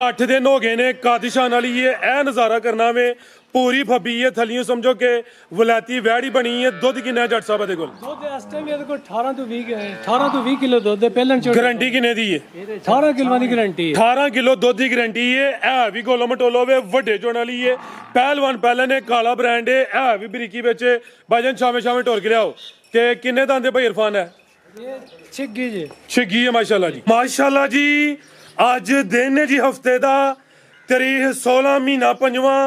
8 दिन हो गए ने कादिशान वाली ये ए नज़ारा करना में पूरी फब्बी है थलियों समझो कि वलैती वैड़ी बनी है दुध किन्ना है जट साहब दे कोल ਦੁੱਧ ਇਸ ਟਾਈਮ ਇਹਦੇ ਕੋਲ 18 ਤੋਂ 20 ਕਿਲੋ ਦੁੱਧ ਹੈ ਪਹਿਲਾਂ ਚੋਂ गारंटी किन्ने दी है 18 ਕਿਲੋਆਂ ਦੀ ਗਾਰੰਟੀ ਹੈ 18 किलो दुध की गारंटी है ए भी गोलो मटोलो वे वड्डे चोण वाली है पहलवान पहले ने काला ब्रांड है ए भी बरीकी विच भाईजान शामे शामे टोर के लियाओ ते किन्ने दांदे भाई इरफान है ਇਹ ਛਿੱਗੀ ਜੀ छिगी है माशाल्लाह जी ਅੱਜ ਦਿਨ ਹੈ ਜੀ ਹਫਤੇ ਦਾ ਤਾਰੀਖ 16 ਮਹੀਨਾ 5ਵਾਂ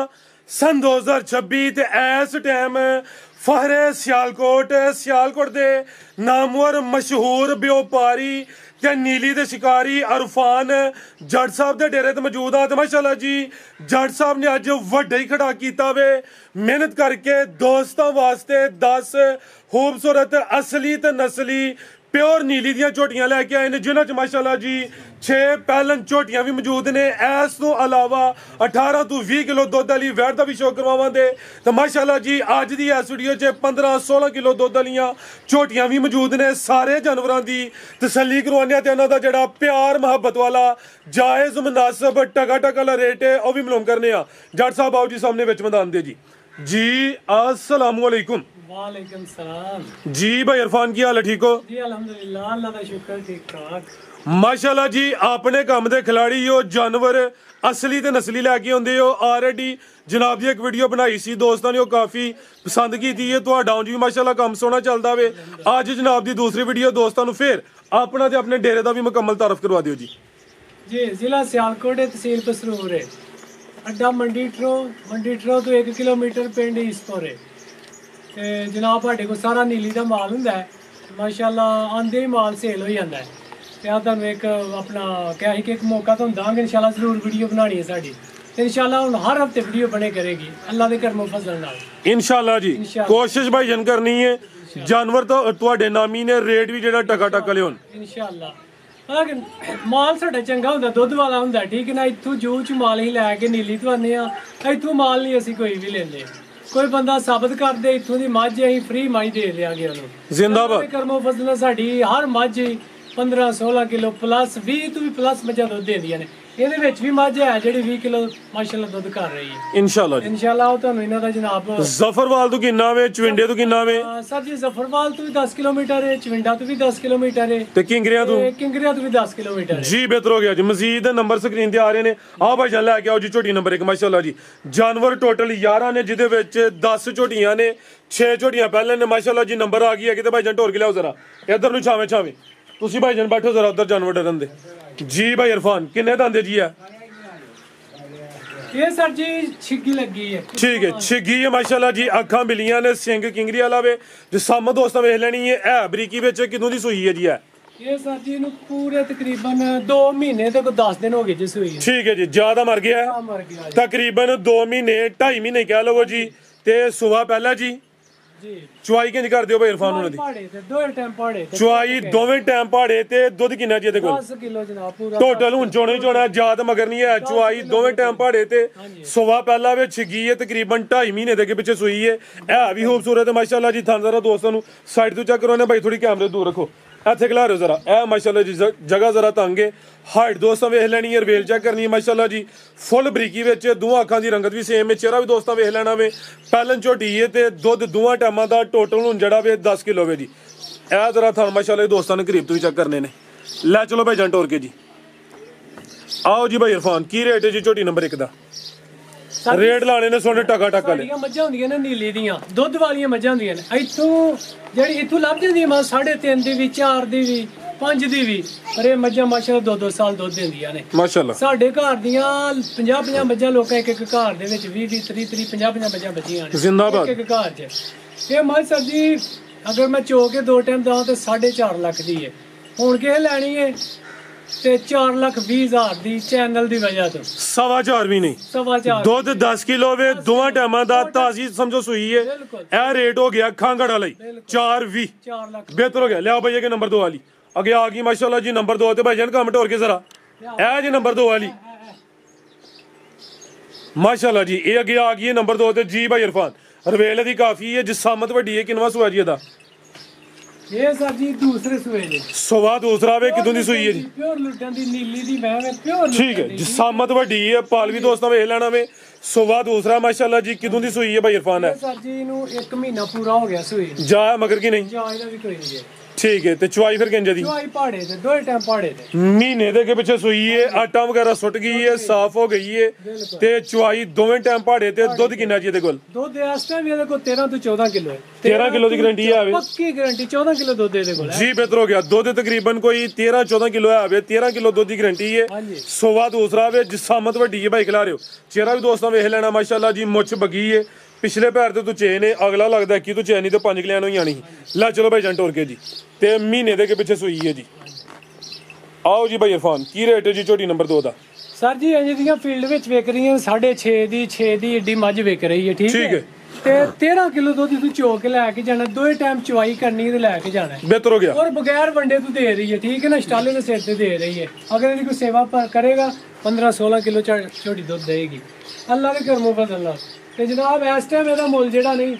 ਸਨ 2026 ਤੇ ਇਸ ਟਾਈਮ ਫਹਰੇ ਸਿਆਲਕੋਟ ਦੇ ਨਾਮਵਰ ਮਸ਼ਹੂਰ ਵਪਾਰੀ ਤੇ ਨੀਲੀ ਦੇ ਸ਼ਿਕਾਰੀ ਅਰਫਾਨ ਜੱਟ ਸਾਹਿਬ ਦੇ ਡੇਰੇ ਤੇ ਮੌਜੂਦ ਆ ਤੇ ਮਾਸ਼ਾਅੱਲਾ ਜੀ ਜੱਟ ਸਾਹਿਬ ਨੇ ਅੱਜ ਵੱਡਾ ਹੀ ਖੜਾ ਕੀਤਾ ਵੇ ਮਿਹਨਤ ਕਰਕੇ ਦੋਸਤਾਂ ਵਾਸਤੇ 10 ਖੂਬਸੂਰਤ ਅਸਲੀ ਤੇ ਨਸਲੀ प्योर नीली दियां झोटियां लैके आए ने जिन्हां च माशाअल्लाह जी 6 पैलन झोटियां भी मौजूद ने इस तो अलावा 18 तो 20 किलो दुध वाली वैट दा भी शो करवावांगे तो माशाअल्लाह जी अज दी इस वीडियो च 15-16 किलो दुध वालियां झोटियां भी मौजूद ने सारे जानवरां दी तसल्ली करवाने ते उन्हां दा जेहड़ा प्यार मुहब्बत वाला जायज़ मुनासिब टका वाला रेट है वह भी मालूम करने आ जट साहब आओ जी सामने विच मैदान दे जी अस्सलाम वालेकुम ਵਾਲੇਕਮ ਸਲਾਮ जी भाई इरफान की हाल है ठीक हो ਜੀ ਅਲਹਮਦੁਲਿਲਾ ਅੱਲਾਹ ਦਾ ਸ਼ੁਕਰ ਠੀਕ ਠਾਕ ਮਾਸ਼ਾਅੱਲਾ ਜੀ ਆਪਣੇ ਕੰਮ ਦੇ ਖਿਲਾੜੀ ਹੋ ਜਾਨਵਰ ਅਸਲੀ ਤੇ ਨਸਲੀ ਲੈ ਕੇ ਆਉਂਦੇ ਹੋ ਆਲਰੇਡੀ ਜਨਾਬ ਦੀ ਇੱਕ ਵੀਡੀਓ ਬਣਾਈ ਸੀ ਦੋਸਤਾਂ ਨੇ ਉਹ ਕਾਫੀ ਪਸੰਦ ਕੀਤੀ ਹੈ ਤੁਹਾਡਾ ਉਂਝ ਵੀ ਮਾਸ਼ਾਅੱਲਾ ਕੰਮ ਸੋਹਣਾ ਚੱਲਦਾ ਵੇ ਅੱਜ ਜਨਾਬ ਦੀ ਦੂਸਰੀ ਵੀਡੀਓ ਦੋਸਤਾਂ ਨੂੰ ਫੇਰ ਆਪਣਾ ਤੇ ਆਪਣੇ ਡੇਰੇ ਦਾ ਵੀ ਮੁਕੰਮਲ ਤਾਰਫ ਕਰਵਾ ਦਿਓ ਜੀ ਜੀ ਜ਼ਿਲ੍ਹਾ ਸਿਆਲਕੋਟ ਹੈ ਤਹਿਸੀਲ ਪਸਰੂਰ ਹੈ ਅੱਡਾ ਮੰਡੀ ਟਰੋ ਤੋਂ 1 ਕਿਲੋਮੀਟਰ ਪਿੰਡ ਈਸਪੁਰ ਹੈ ਤੇ ਜਨਾਬ ਸਾਡੇ ਕੋਲ ਸਾਰਾ ਨੀਲੀ ਦਾ ਮਾਲ ਹੁੰਦਾ ਹੈ ਮਾਸ਼ਾਅੱਲਾ ਆਂਦੇ ਹੀ ਮਾਲ ਸੇਲ ਹੋ ਜਾਂਦਾ ਹੈ ਤੇ ਆ ਤੁਹਾਨੂੰ ਇੱਕ ਆਪਣਾ ਕਿਹਾ ਸੀ ਕਿ ਇੱਕ ਮੌਕਾ ਤੁਹਾਨੂੰ ਦਾਂਗੇ ਇਨਸ਼ਾਅੱਲਾ ਜ਼ਰੂਰ ਵੀਡੀਓ ਬਣਾਣੀ ਹੈ ਸਾਡੀ ਤੇ ਇਨਸ਼ਾਅੱਲਾ ਹੁਣ ਹਰ ਹਫਤੇ ਵੀਡੀਓ ਬਣੇ ਕਰੇਗੀ ਅੱਲਾਹ ਦੇ ਕਰਮੋਂ ਫਜ਼ਲ ਨਾਲ ਇਨਸ਼ਾਅੱਲਾ ਜੀ ਕੋਸ਼ਿਸ਼ ਭਾਈ ਜਨ ਕਰਨੀ ਹੈ ਜਾਨਵਰ ਤਾਂ ਤੁਹਾਡੇ ਨਾਮੀ ਨੇ ਰੇਟ ਵੀ ਜਿਹੜਾ ਟਕਾ ਲਿਓਨ ਇਨਸ਼ਾਅੱਲਾ ਲੇਕਿਨ ਮਾਲ ਸਾਡਾ ਚੰਗਾ ਹੁੰਦਾ ਦੁੱਧ ਵਾਲਾ ਹੁੰਦਾ ਠੀਕ ਹੈ ਨਾ ਇੱਥੋਂ ਜੂ ਚ ਮਾਲ ਹੀ ਲੈ ਕੇ ਨੀਲੀ ਤੋਂ ਆਉਂਦੇ ਆ ਇੱਥੋਂ ਮਾਲ ਨਹੀਂ ਅਸੀਂ ਕੋਈ ਵੀ ਲੈਂਦੇ ਕੋਈ ਬੰਦਾ ਸਾਬਤ ਕਰਦੇ ਇੱਥੋਂ ਦੀ ਮੱਝ ਅਸੀਂ ਫ੍ਰੀ ਮੱਝ ਦੇ ਦਿਆਂਗੇ ਉਹਨੂੰ ਜ਼ਿੰਦਾਬਾਦ ਕਰਮੋ ਫਜ਼ਲ ਸਾਡੀ ਹਰ ਮੱਝ 15-16 ਕਿਲੋ ਪਲੱਸ 20 ਤੋਂ ਵੀ ਪਲੱਸ ਮੱਝਾਂ ਦੁੱਧ ਦਿੰਦੀਆਂ ਨੇ ਇਹਦੇ ਵਿੱਚ ਵੀ ਮੱਝ ਹੈ ਜਿਹੜੀ 20 ਕਿਲੋ ਮਾਸ਼ਾਅੱਲਾ ਦੁੱਧ ਕਰ ਰਹੀ ਹੈ ਇਨਸ਼ਾਅੱਲਾ ਜੀ ਇਨਸ਼ਾਅੱਲਾ ਉਹ ਤੁਹਾਨੂੰ ਇਹਨਾਂ ਦਾ ਜਨਾਬ ਜ਼ਫਰਵਾਲ ਤੋਂ ਕਿੰਨਾ ਵੇ ਚਵਿੰਡੇ ਤੋਂ ਕਿੰਨਾ ਵੇ ਸਰ ਜੀ ਜ਼ਫਰਵਾਲ ਤੋਂ ਵੀ 10 ਕਿਲੋਮੀਟਰ ਹੈ ਚਵਿੰਡਾ ਤੋਂ ਵੀ 10 ਕਿਲੋਮੀਟਰ ਹੈ ਤੇ ਕਿੰਗਰਿਆਂ ਤੋਂ ਕਿੰਗਰਿਆਂ ਤੋਂ ਵੀ 10 ਕਿਲੋਮੀਟਰ ਹੈ ਜੀ ਬਿਹਤਰ ਹੋ ਗਿਆ ਜੀ ਮਜ਼ੀਦ ਨੰਬਰ ਸਕਰੀਨ ਤੇ ਆ ਰਹੇ ਨੇ ਆਹ ਭਾਈ ਜਾਨ ਲੈ ਕੇ ਆਓ ਜੀ ਝੋਟੀ ਨੰਬਰ 1 ਮਾਸ਼ਾਅੱਲਾ ਜੀ ਜਾਨਵਰ ਟੋਟਲ 11 ਨੇ ਜਿਹਦੇ ਵਿੱਚ 10 ਝੋਟੀਆਂ ਨੇ 6 ਝੋਟੀਆਂ ਪਹਿਲੇ ਨੇ ਮਾਸ਼ਾਅੱਲਾ ਜੀ ਨੰਬਰ ਆ ਗਈ ਹੈ ਕਿਤੇ ਭਾਈ ਜਾਨ ਢੋਰ ਕੇ ਲਿਆਓ ਜ਼ਰਾ ਇਧਰ ਨੂੰ ਛਾਵੇਂ ਤੁਸੀਂ ਭਾਈ ਜਾਨ ਬੈਠੋ ਜ਼ਰਾ ਉਧਰ ਜਾਨਵਰ ਡਰਨ ਦੇ ਜੀ ਭਾਈ ਇਰਫਾਨ ਕਿੰਨੇ ਦੰਦੇ ਜੀ ਆ ਇਹ ਸਰ ਜੀ ਛਿੱਗੀ ਲੱਗੀ ਹੈ ਠੀਕ ਹੈ ਛਿੱਗੀ ਹੈ ਮਾਸ਼ਾਅੱਲਾ ਜੀ ਅੱਖਾਂ ਬਿਲੀਆਂ ਨੇ ਸਿੰਘ ਕਿੰਗਰੀ ਵਾਲਾ ਵੇ ਜੇ ਸਾਹਮਣੇ ਦੋਸਤਾਂ ਵੇਖ ਲੈਣੀ ਹੈ ਇਹ ਬਰੀਕੀ ਵਿੱਚ ਕਿਦੋਂ ਦੀ ਸੂਈ ਹੈ ਜੀ ਇਹ ਸਰ ਜੀ ਨੂੰ ਪੂਰੇ ਤਕਰੀਬਨ 2 ਮਹੀਨੇ ਤੇ ਕੋਈ 10 ਦਿਨ ਹੋ ਗਏ ਜੀ ਸੂਈ ਨੂੰ। ਠੀਕ ਹੈ ਜੀ ਜ਼ਿਆਦਾ ਮਰ ਗਿਆ ਆ ਮਰ ਗਿਆ ਜੀ। ਤਕਰੀਬਨ 2 ਮਹੀਨੇ 2.5 ਮਹੀਨੇ ਕਹਿ ਲਵੋ ਜੀ ਤੇ ਸੁਬਾ ਪਹਿਲਾਂ ਜੀ ਜੀ ਚੁਆਈ ਕਿੰਜ ਕਰ ਦਿਓ ਭਾਈ ਇਰਫਾਨ ਉਹਨਾਂ ਦੀ ਪਾੜੇ ਤੇ ਦੋਵੇਂ ਟਾਈਮ ਪਾੜੇ ਤੇ ਚੁਆਈ ਦੋਵੇਂ ਟਾਈਮ ਪਾੜੇ ਤੇ ਦੁੱਧ ਕਿੰਨਾ ਜੀ ਇਹਦੇ ਕੋਲ 10 ਕਿਲੋ ਜਨਾਬ ਪੂਰਾ ਟੋਟਲ ਹੁਣ ਚੋਣਾ ਯਾਦ ਮਗਰ ਨਹੀਂ ਹੈ ਚੁਆਈ ਦੋਵੇਂ ਟਾਈਮ ਪਾੜੇ ਤੇ ਸੁਬਾ ਪਹਿਲਾਂ ਵਿੱਚ ਛਿੱਗੀ ਹੈ ਤਕਰੀਬਨ 2.5 ਮਹੀਨੇ ਦੇ ਪਿੱਛੇ ਸੂਈ ਹੈ ਇਹ ਵੀ ਖੂਬਸੂਰਤ ਹੈ ਮਾਸ਼ਾਅੱਲਾ ਜੀ ਥਾਂ ਜ਼ਰਾ ਦੋਸਤਾਂ ਨੂੰ ਸਾਈਡ ਤੋਂ ਚੈੱਕ ਕਰੋ ਨੇ ਭਾਈ ਥੋੜੀ ਕੈਮਰੇ ਦੂਰ ਰੱਖੋ ਇੱਥੇ ਖਿਲਾ ਰਹੇ ਜ਼ਰਾ ਇਹ ਮਾਸ਼ਾਅੱਲਾ ਜੀ ਜਗ੍ਹਾ ਜ਼ਰਾ ਤੰਗ ਹੈ ਹਾਈਟ ਦੋਸਤਾਂ ਵੇਖ ਲੈਣੀ ਹੈ ਰਵੇਲ ਚੈੱਕ ਕਰਨੀ ਹੈ ਮਾਸ਼ਾਅੱਲਾ ਜੀ ਫੁੱਲ ਬਰੀਕੀ ਵਿੱਚ ਦੋਹਾਂ ਅੱਖਾਂ ਦੀ ਰੰਗਤ ਵੀ ਸੇਮ ਹੈ ਚਿਹਰਾ ਵੀ ਦੋਸਤਾਂ ਵੇਖ ਲੈਣਾ ਵੇ ਪਹਿਲਨ ਝੋਟੀ ਹੈ ਤੇ ਦੁੱਧ ਦੋਹਾਂ ਟਾਈਮਾਂ ਦਾ ਟੋਟਲ ਹੁਣ ਜਿਹੜਾ ਵੇ 10 ਕਿਲੋ ਵੇ ਜੀ ਇਹ ਜ਼ਰਾ ਥਾਂ ਮਾਸ਼ਾਅੱਲਾ ਦੋਸਤਾਂ ਨੇ ਕਰੀਬ ਤੋਂ ਵੀ ਚੈੱਕ ਕਰਨੇ ਨੇ ਲੈ ਚਲੋ ਭਾਈ ਜੰਟ ਹੋਰ ਕੇ ਜੀ ਆਓ ਜੀ ਭਾਈ ਇਰਫਾਨ ਕੀ ਰੇਟ ਹੈ ਜੀ ਝੋਟੀ ਨੰਬਰ 1 ਦਾ ਰੇਟ ਲਾਣੇ ਨੇ ਸੋਨੇ ਟਕਾ ਵਾਲੇ ਸਾਡੀਆਂ ਮੱਝਾਂ ਹੁੰਦੀਆਂ ਨੇ ਨੀਲੀ ਦੀਆਂ ਦੁੱਧ ਵਾਲੀਆਂ ਮੱਝਾਂ ਹੁੰਦੀਆਂ ਨੇ ਇੱਥੋਂ ਲੱਭ ਜਾਂਦੀਆਂ ਮਾਂ 3.5 ਦੀ ਵੀ 4 ਦੀ ਵੀ 5 ਦੀ ਵੀ ਪਰ ਇਹ ਮੱਝਾਂ ਮਾਸ਼ਾਅੱਲਾ 2-2 ਸਾਲ ਦੁੱਧ ਦਿੰਦੀਆਂ ਨੇ ਮਾਸ਼ਾਅੱਲਾ ਸਾਡੇ ਘਰ ਦੀਆਂ 50-50 ਮੱਝਾਂ ਲੋਕਾਂ ਇੱਕ ਘਰ ਦੇ ਵਿੱਚ 20-20 30-30 50-50 ਮੱਝਾਂ ਬੱਚੀਆਂ ਨੇ ਜ਼ਿੰਦਾਬਾਦ ਇੱਕ ਘਰ 'ਚ ਇਹ ਮੱਝ ਸਰ ਜੀ ਅਗਰ ਮੈਂ ਚੋ ਕੇ 2 ਟਾਈਮ ਦਵਾਂ ਤੇ 4.5 ਲੱਖ ਦੀ ਹੈ ਹੁਣ ਕਿਹ ਲੈਣੀ ਹੈ ਤੇ 4,20,000 ਦੀ ਚੈਨਲ ਦੀ ਵਜ੍ਹਾ ਤੋਂ 4.25 ਵੀ ਨਹੀਂ 4.25 ਦੁੱਧ 10 ਕਿਲੋ ਵੇ ਦੋਵਾਂ ਟਾਈਮਾਂ ਦਾ ਤਾਜ਼ੀ ਸਮਝੋ ਸੂਈ ਹੈ ਇਹ ਰੇਟ ਹੋ ਗਿਆ ਖਾਂਗੜਾ ਲਈ 4.20 4 ਲੱਖ ਬਿਹਤਰ ਹੋ ਗਿਆ ਲਿਆ ਭਈਆ ਕੇ ਨੰਬਰ 2 ਵਾਲੀ ਅੱਗੇ ਆ ਗਈ ਮਾਸ਼ਾਅੱਲਾ ਜੀ ਨੰਬਰ 2 ਤੇ ਭਾਈ ਜਾਨ ਕਮੈਂਟ ਹੋਰ ਕੇ ਜ਼ਰਾ ਇਹ ਜੀ ਨੰਬਰ 2 ਵਾਲੀ ਮਾਸ਼ਾਅੱਲਾ ਜੀ ਇਹ ਅੱਗੇ ਆ ਗਈ ਹੈ ਨੰਬਰ 2 ਤੇ ਜੀ ਭਾਈ ਇਰਫਾਨ ਰਵੇਲ ਦੀ ਕਾਫੀ ਹੈ ਜਿਸਾਮਤ ਵੱਡੀ ਹੈ ਕਿੰਨਵਾ ਸੂਆ ਜੀ ਇਹਦਾ ਇਹ ਸਰ ਜੀ ਦੂਸਰੇ ਸੂਏ ਨੇ ਸਵਾ ਦੂਸਰਾ ਵੇ ਕਿਦੋਂ ਦੀ ਸੂਈ ਹੈ ਜੀ ਪਿਓਰ ਲੁੱਟਾਂ ਦੀ ਨੀਲੀ ਦੀ ਮੈਂ ਪਿਓਰ ਠੀਕ ਹੈ ਜੀ ਸਾਮਤ ਵੱਡੀ ਹੈ ਪਾਲ ਵੀ ਦੋਸਤਾਂ ਵੇਖ ਲੈਣਾ ਵੇ ਸਵਾ ਦੂਸਰਾ ਮਾਸ਼ਾਅੱਲਾ ਜੀ ਕਿਦੋਂ ਦੀ ਸੂਈ ਹੈ ਭਾਈ ਇਰਫਾਨ ਹੈ ਸਰ ਜੀ ਨੂੰ 1 ਮਹੀਨਾ ਪੂਰਾ ਹੋ ਗਿਆ ਸੂਈ ਨੂੰ। ਜਾ ਮਗਰ ਕੀ ਨਹੀਂ ਜਾਂ ਇਹਦਾ ਵੀ ਕੋਈ ਨਹੀਂ ਹੈ ਠੀਕ ਹੈ ਤੇ ਚੁਆਈ ਫਿਰ ਕਿੰਜ ਦੀ ਚੁਆਈ ਪਹਾੜੇ ਤੇ ਦੋਏ ਟਾਈਮ ਪਹਾੜੇ ਤੇ ਮਹੀਨੇ ਦੇ ਅੱਗੇ ਪਿੱਛੇ ਸੂਈ ਹੈ ਆਟਾ ਵਗੈਰਾ ਸੁੱਟ ਗਈ ਹੈ ਸਾਫ਼ ਹੋ ਗਈ ਹੈ ਤੇ ਚੁਆਈ ਦੋਵੇਂ ਟਾਈਮ ਪਹਾੜੇ ਤੇ ਦੁੱਧ ਕਿੰਨਾ ਜੀ ਇਹਦੇ ਕੋਲ ਦੁੱਧ ਇਸ ਟਾਈਮ ਇਹਦੇ ਕੋਲ 13 ਤੋਂ 14 ਕਿਲੋ ਹੈ 13 ਕਿਲੋ ਦੀ ਗਰੰਟੀ ਆਵੇ ਪੱਕੀ ਗਾਰੰਟੀ 14 ਕਿਲੋ ਦੁੱਧ ਇਹਦੇ ਕੋਲ ਹੈ ਜੀ ਬਿਹਤਰ ਹੋ ਗਿਆ ਦੁੱਧ ਤਕਰੀਬਨ ਕੋਈ 13 14 ਕਿਲੋ ਆਵੇ 13 ਕਿਲੋ ਦੁੱਧ ਦੀ ਗਰੰਟੀ ਹੈ ਹਾਂਜੀ ਸੋਵਾ ਦੂਸਰਾ ਵੇ ਜਿਸਾਮਤ ਵੱਡੀ ਹੈ ਭਾਈ ਖਿਲਾ ਰਿਓ ਚਿਹਰਾ ਵੀ ਦੋਸਤਾਂ ਵੇਖ ਲੈਣਾ ਮਾਸ਼ਾਅੱਲਾ ਜੀ ਮੁੱਛ ਬੱਗੀ ਹੈ ਪਿਛਲੇ ਪੈਰ ਤੇ ਤੂੰ ਚੇਨ ਹੈ ਅਗਲਾ ਲੱਗਦਾ ਕਿ ਤੂੰ ਚੈਨੀ ਤੇ 5 ਕਿਲਿਆਂ ਨੂੰ ਹੀ ਆਣੀ ਲੈ ਚਲੋ ਭਾਈ ਜੰਟ ਹੋਰ ਕੇ ਜੀ ਤੇ ਮਹੀਨੇ ਦੇ ਕੇ ਪਿੱਛੇ ਸੂਈ ਹੈ ਜੀ ਆਓ ਜੀ ਭਾਈ ਇਰਫਾਨ ਕੀ ਰੇਟ ਹੈ ਜੀ ਝੋਟੀ ਨੰਬਰ 2 ਦਾ ਸਰ ਜੀ ਇੰਜ ਦੀਆਂ ਫੀਲਡ ਵਿੱਚ ਵਿਕ ਰਹੀਆਂ 6.5 ਦੀ 6 ਦੀ ਏਡੀ ਮੱਝ ਵਿਕ ਰਹੀ ਹੈ ਠੀਕ ਠੀਕ ਹੈ ਹੈ ਤੇ 13 ਕਿਲੋ ਦੁੱਧ ਤੂੰ ਚੋ ਕੇ ਲੈ ਕੇ ਜਾਣਾ ਦੋਏ ਟਾਈਮ ਚਵਾਈ ਕਰਨੀ ਤੇ ਲੈ ਕੇ ਜਾਣਾ ਹੈ। ਬਿਹਤਰ ਹੋ ਗਿਆ ਔਰ ਬਗੈਰ ਵੰਡੇ ਤੂੰ ਦੇ ਰਹੀ ਹੈ ਠੀਕ ਹੈ ਨਾ ਸਟਾਲੇ ਦੇ ਸਿਰ ਤੇ ਦੇ ਰਹੀ ਹੈ ਅਗਰ ਇਹਦੀ ਕੋਈ ਸੇਵਾ ਕਰੇਗਾ 15 16 ਕਿਲੋ ਛੋਟੀ ਦੁੱਧ ਦੇਗੀ ਅੱਲਾ ਦੇ ਕਰਮੋਂ ਬਦਲਣਾ ਤੇ ਜਨਾਬ ਇਸ ਟਾਈਮ ਇਹਦਾ ਮੁੱਲ ਜਿਹੜਾ ਨਹੀਂ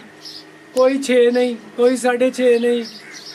ਕੋਈ 6 ਨਹੀਂ ਕੋਈ 6.5 ਨਹੀਂ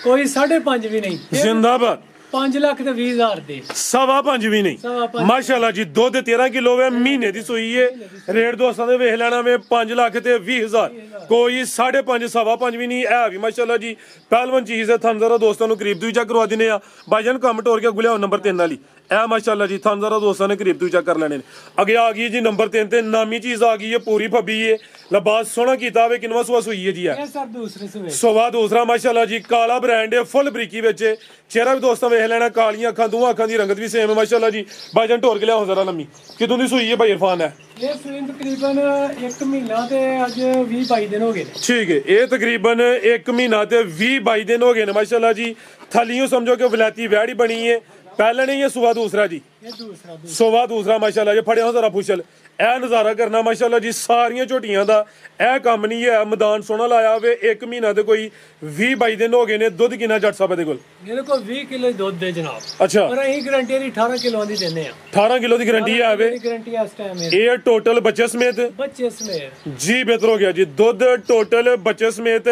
ਕੋਈ 5.5 ਵੀ ਨਹੀਂ ਜ਼ਿੰਦਾਬਾਦ 5 ਲੱਖ ਤੇ 20 ਹਜ਼ਾਰ ਦੇ ਸਵਾ ਪੰਜ ਵੀ ਨਹੀਂ ਸਵਾ ਪੰਜ। ਮਾਸ਼ਾਅੱਲਾ ਜੀ ਦੁੱਧ 13 ਕਿਲੋ ਵੇ ਮਹੀਨੇ ਦੀ ਸੂਈ ਏ ਰੇਟ ਦੋਸਤਾਂ ਦੇ ਵੇਖ ਲੈਣਾ ਵੇ 5 ਲੱਖ ਤੇ 20 ਹਜ਼ਾਰ ਕੋਈ 5.5 ਸਵਾ ਪੰਜ ਵੀ ਨਹੀਂ ਹੈ ਵੀ ਮਾਸ਼ਾਅੱਲਾ ਜੀ ਪਹਿਲਵਨ ਚੀਜ਼ ਹੈ ਤੁਹਾਨੂੰ ਜ਼ਰਾ ਦੋਸਤਾਂ ਨੂੰ ਕਰੀਬ ਤੋਂ ਹੀ ਚੈੱਕ ਕਰਵਾ ਦਿੰਦੇ ਆ ਭਾਈਜਾਨ ਕੰਮ ਟੋਰ ਕੇ ਗੁਲਿਆ ਨੰਬਰ 3 ਵਾਲੀ ਇਹ ਮਾਸ਼ਾਅੱਲਾ ਜੀ ਤੁਹਾਨੂੰ ਜ਼ਰਾ ਦੋਸਤਾਂ ਨੇ ਕਰੀਬ ਤੋਂ ਹੀ ਚੈੱਕ ਕਰ ਲੈਣੇ ਨੇ ਅੱਗੇ ਆ ਗਈ ਜੀ ਨੰਬਰ 3 ਤੇ ਨਾਮੀ ਚੀਜ਼ ਆ ਗਈ ਹੈ ਪੂਰੀ ਫੱਬੀ ਏ ਲਬਾਸ ਸੋਹਣਾ ਕੀਤਾ ਵੇ ਕਿੰਨਵਾ ਸੁਆ ਸੂਈ ਹੈ ਜੀ ਇਹ ਸਰ ਦੂਸਰੇ ਸੂਏ ਸਵਾ ਦੂਸਰਾ ਮਾਸ਼ਾਅੱਲਾ ਜੀ ਕਾਲਾ ਬ੍ਰਾਂਡ ਹੈ ਫੁੱਲ ਬਰੀਕੀ ਵਿੱਚ ਚਿਹਰਾ ਵੀ ਦੋਸਤਾਂ ਵੇਖ ਲੈਣਾ ਕਾਲੀਆਂ ਅੱਖਾਂ ਦੋਵਾਂ ਅੱਖਾਂ ਦੀ ਰੰਗਤ ਵੀ ਸੇਮ ਹੈ ਮਾਸ਼ਾਅੱਲਾ ਜੀ ਭਾਈਜਾਨ ਢੋਰ ਕੇ ਲਿਆਓ ਜ਼ਰਾ ਲੰਮੀ ਕਿਦੋਂ ਦੀ ਸੂਈ ਹੈ ਭਾਈ ਇਰਫਾਨ ਹੈ ਇਹ ਸੂਈ ਨੂੰ ਤਕਰੀਬਨ 1 ਮਹੀਨਾ ਤੇ ਅੱਜ 20-22 ਦਿਨ ਹੋ ਗਏ ਨੇ ਠੀਕ ਹੈ ਇਹ ਤਕਰੀਬਨ 1 ਮਹੀਨਾ ਤੇ 20-22 ਦਿਨ ਹੋ ਗਏ ਨੇ ਮਾਸ਼ਾਅੱਲਾ ਜੀ ਥਲੀਓ ਸਮਝੋ ਕਿ ਵਲਾਇਤੀ ਵੈੜੀ ਬਣੀ ਹੈ ਪਹਿਲਾਂ ਨਹੀਂ ਇਹ ਸੁਵਾ ਦੂਸਰਾ ਜੀ ਇਹ ਦੂਸਰਾ ਸੋਵਾ ਦੂਸਰਾ ਮਾਸ਼ਾਅੱਲਾ ਜੀ ਫੜਿਆ ਜ਼ਰਾ ਪੁੱਛਲ ਇਹ ਨਜ਼ਾਰਾ ਕਰਨਾ ਮਾਸ਼ਾਅੱਲਾ ਜੀ ਸਾਰੀਆਂ ਝੋਟੀਆਂ ਦਾ ਇਹ ਕੰਮ ਨਹੀਂ ਹੈ ਮੈਦਾਨ ਸੋਹਣਾ ਲਾਇਆ ਹੋਵੇ 1 ਮਹੀਨਾ ਤੇ ਕੋਈ 20-22 ਦਿਨ ਹੋ ਗਏ ਨੇ ਦੁੱਧ ਕਿੰਨਾ ਜੱਟ ਸਾਹਿਬ ਦੇ ਕੋਲ ਇਹਦੇ ਕੋਲ 20 ਕਿਲੋ ਦੁੱਧ ਦੇ ਜਨਾਬ ਅੱਛਾ ਪਰ ਅਸੀਂ ਗਾਰੰਟੀ ਦੀ 18 ਕਿਲੋ ਦੀ ਦਿੰਦੇ ਆ 18 ਕਿਲੋ ਦੀ ਗਰੰਟੀ ਹੈ ਆਵੇ ਗਾਰੰਟੀ ਇਸ ਟਾਈਮ ਹੈ ਇਹ ਟੋਟਲ ਬੱਚੇ ਸਮੇਤ ਬੱਚੇ ਸਮੇਤ ਜੀ ਬਿਹਤਰ ਹੋ ਗਿਆ ਜੀ ਦੁੱਧ ਟੋਟਲ ਬੱਚੇ ਸਮੇਤ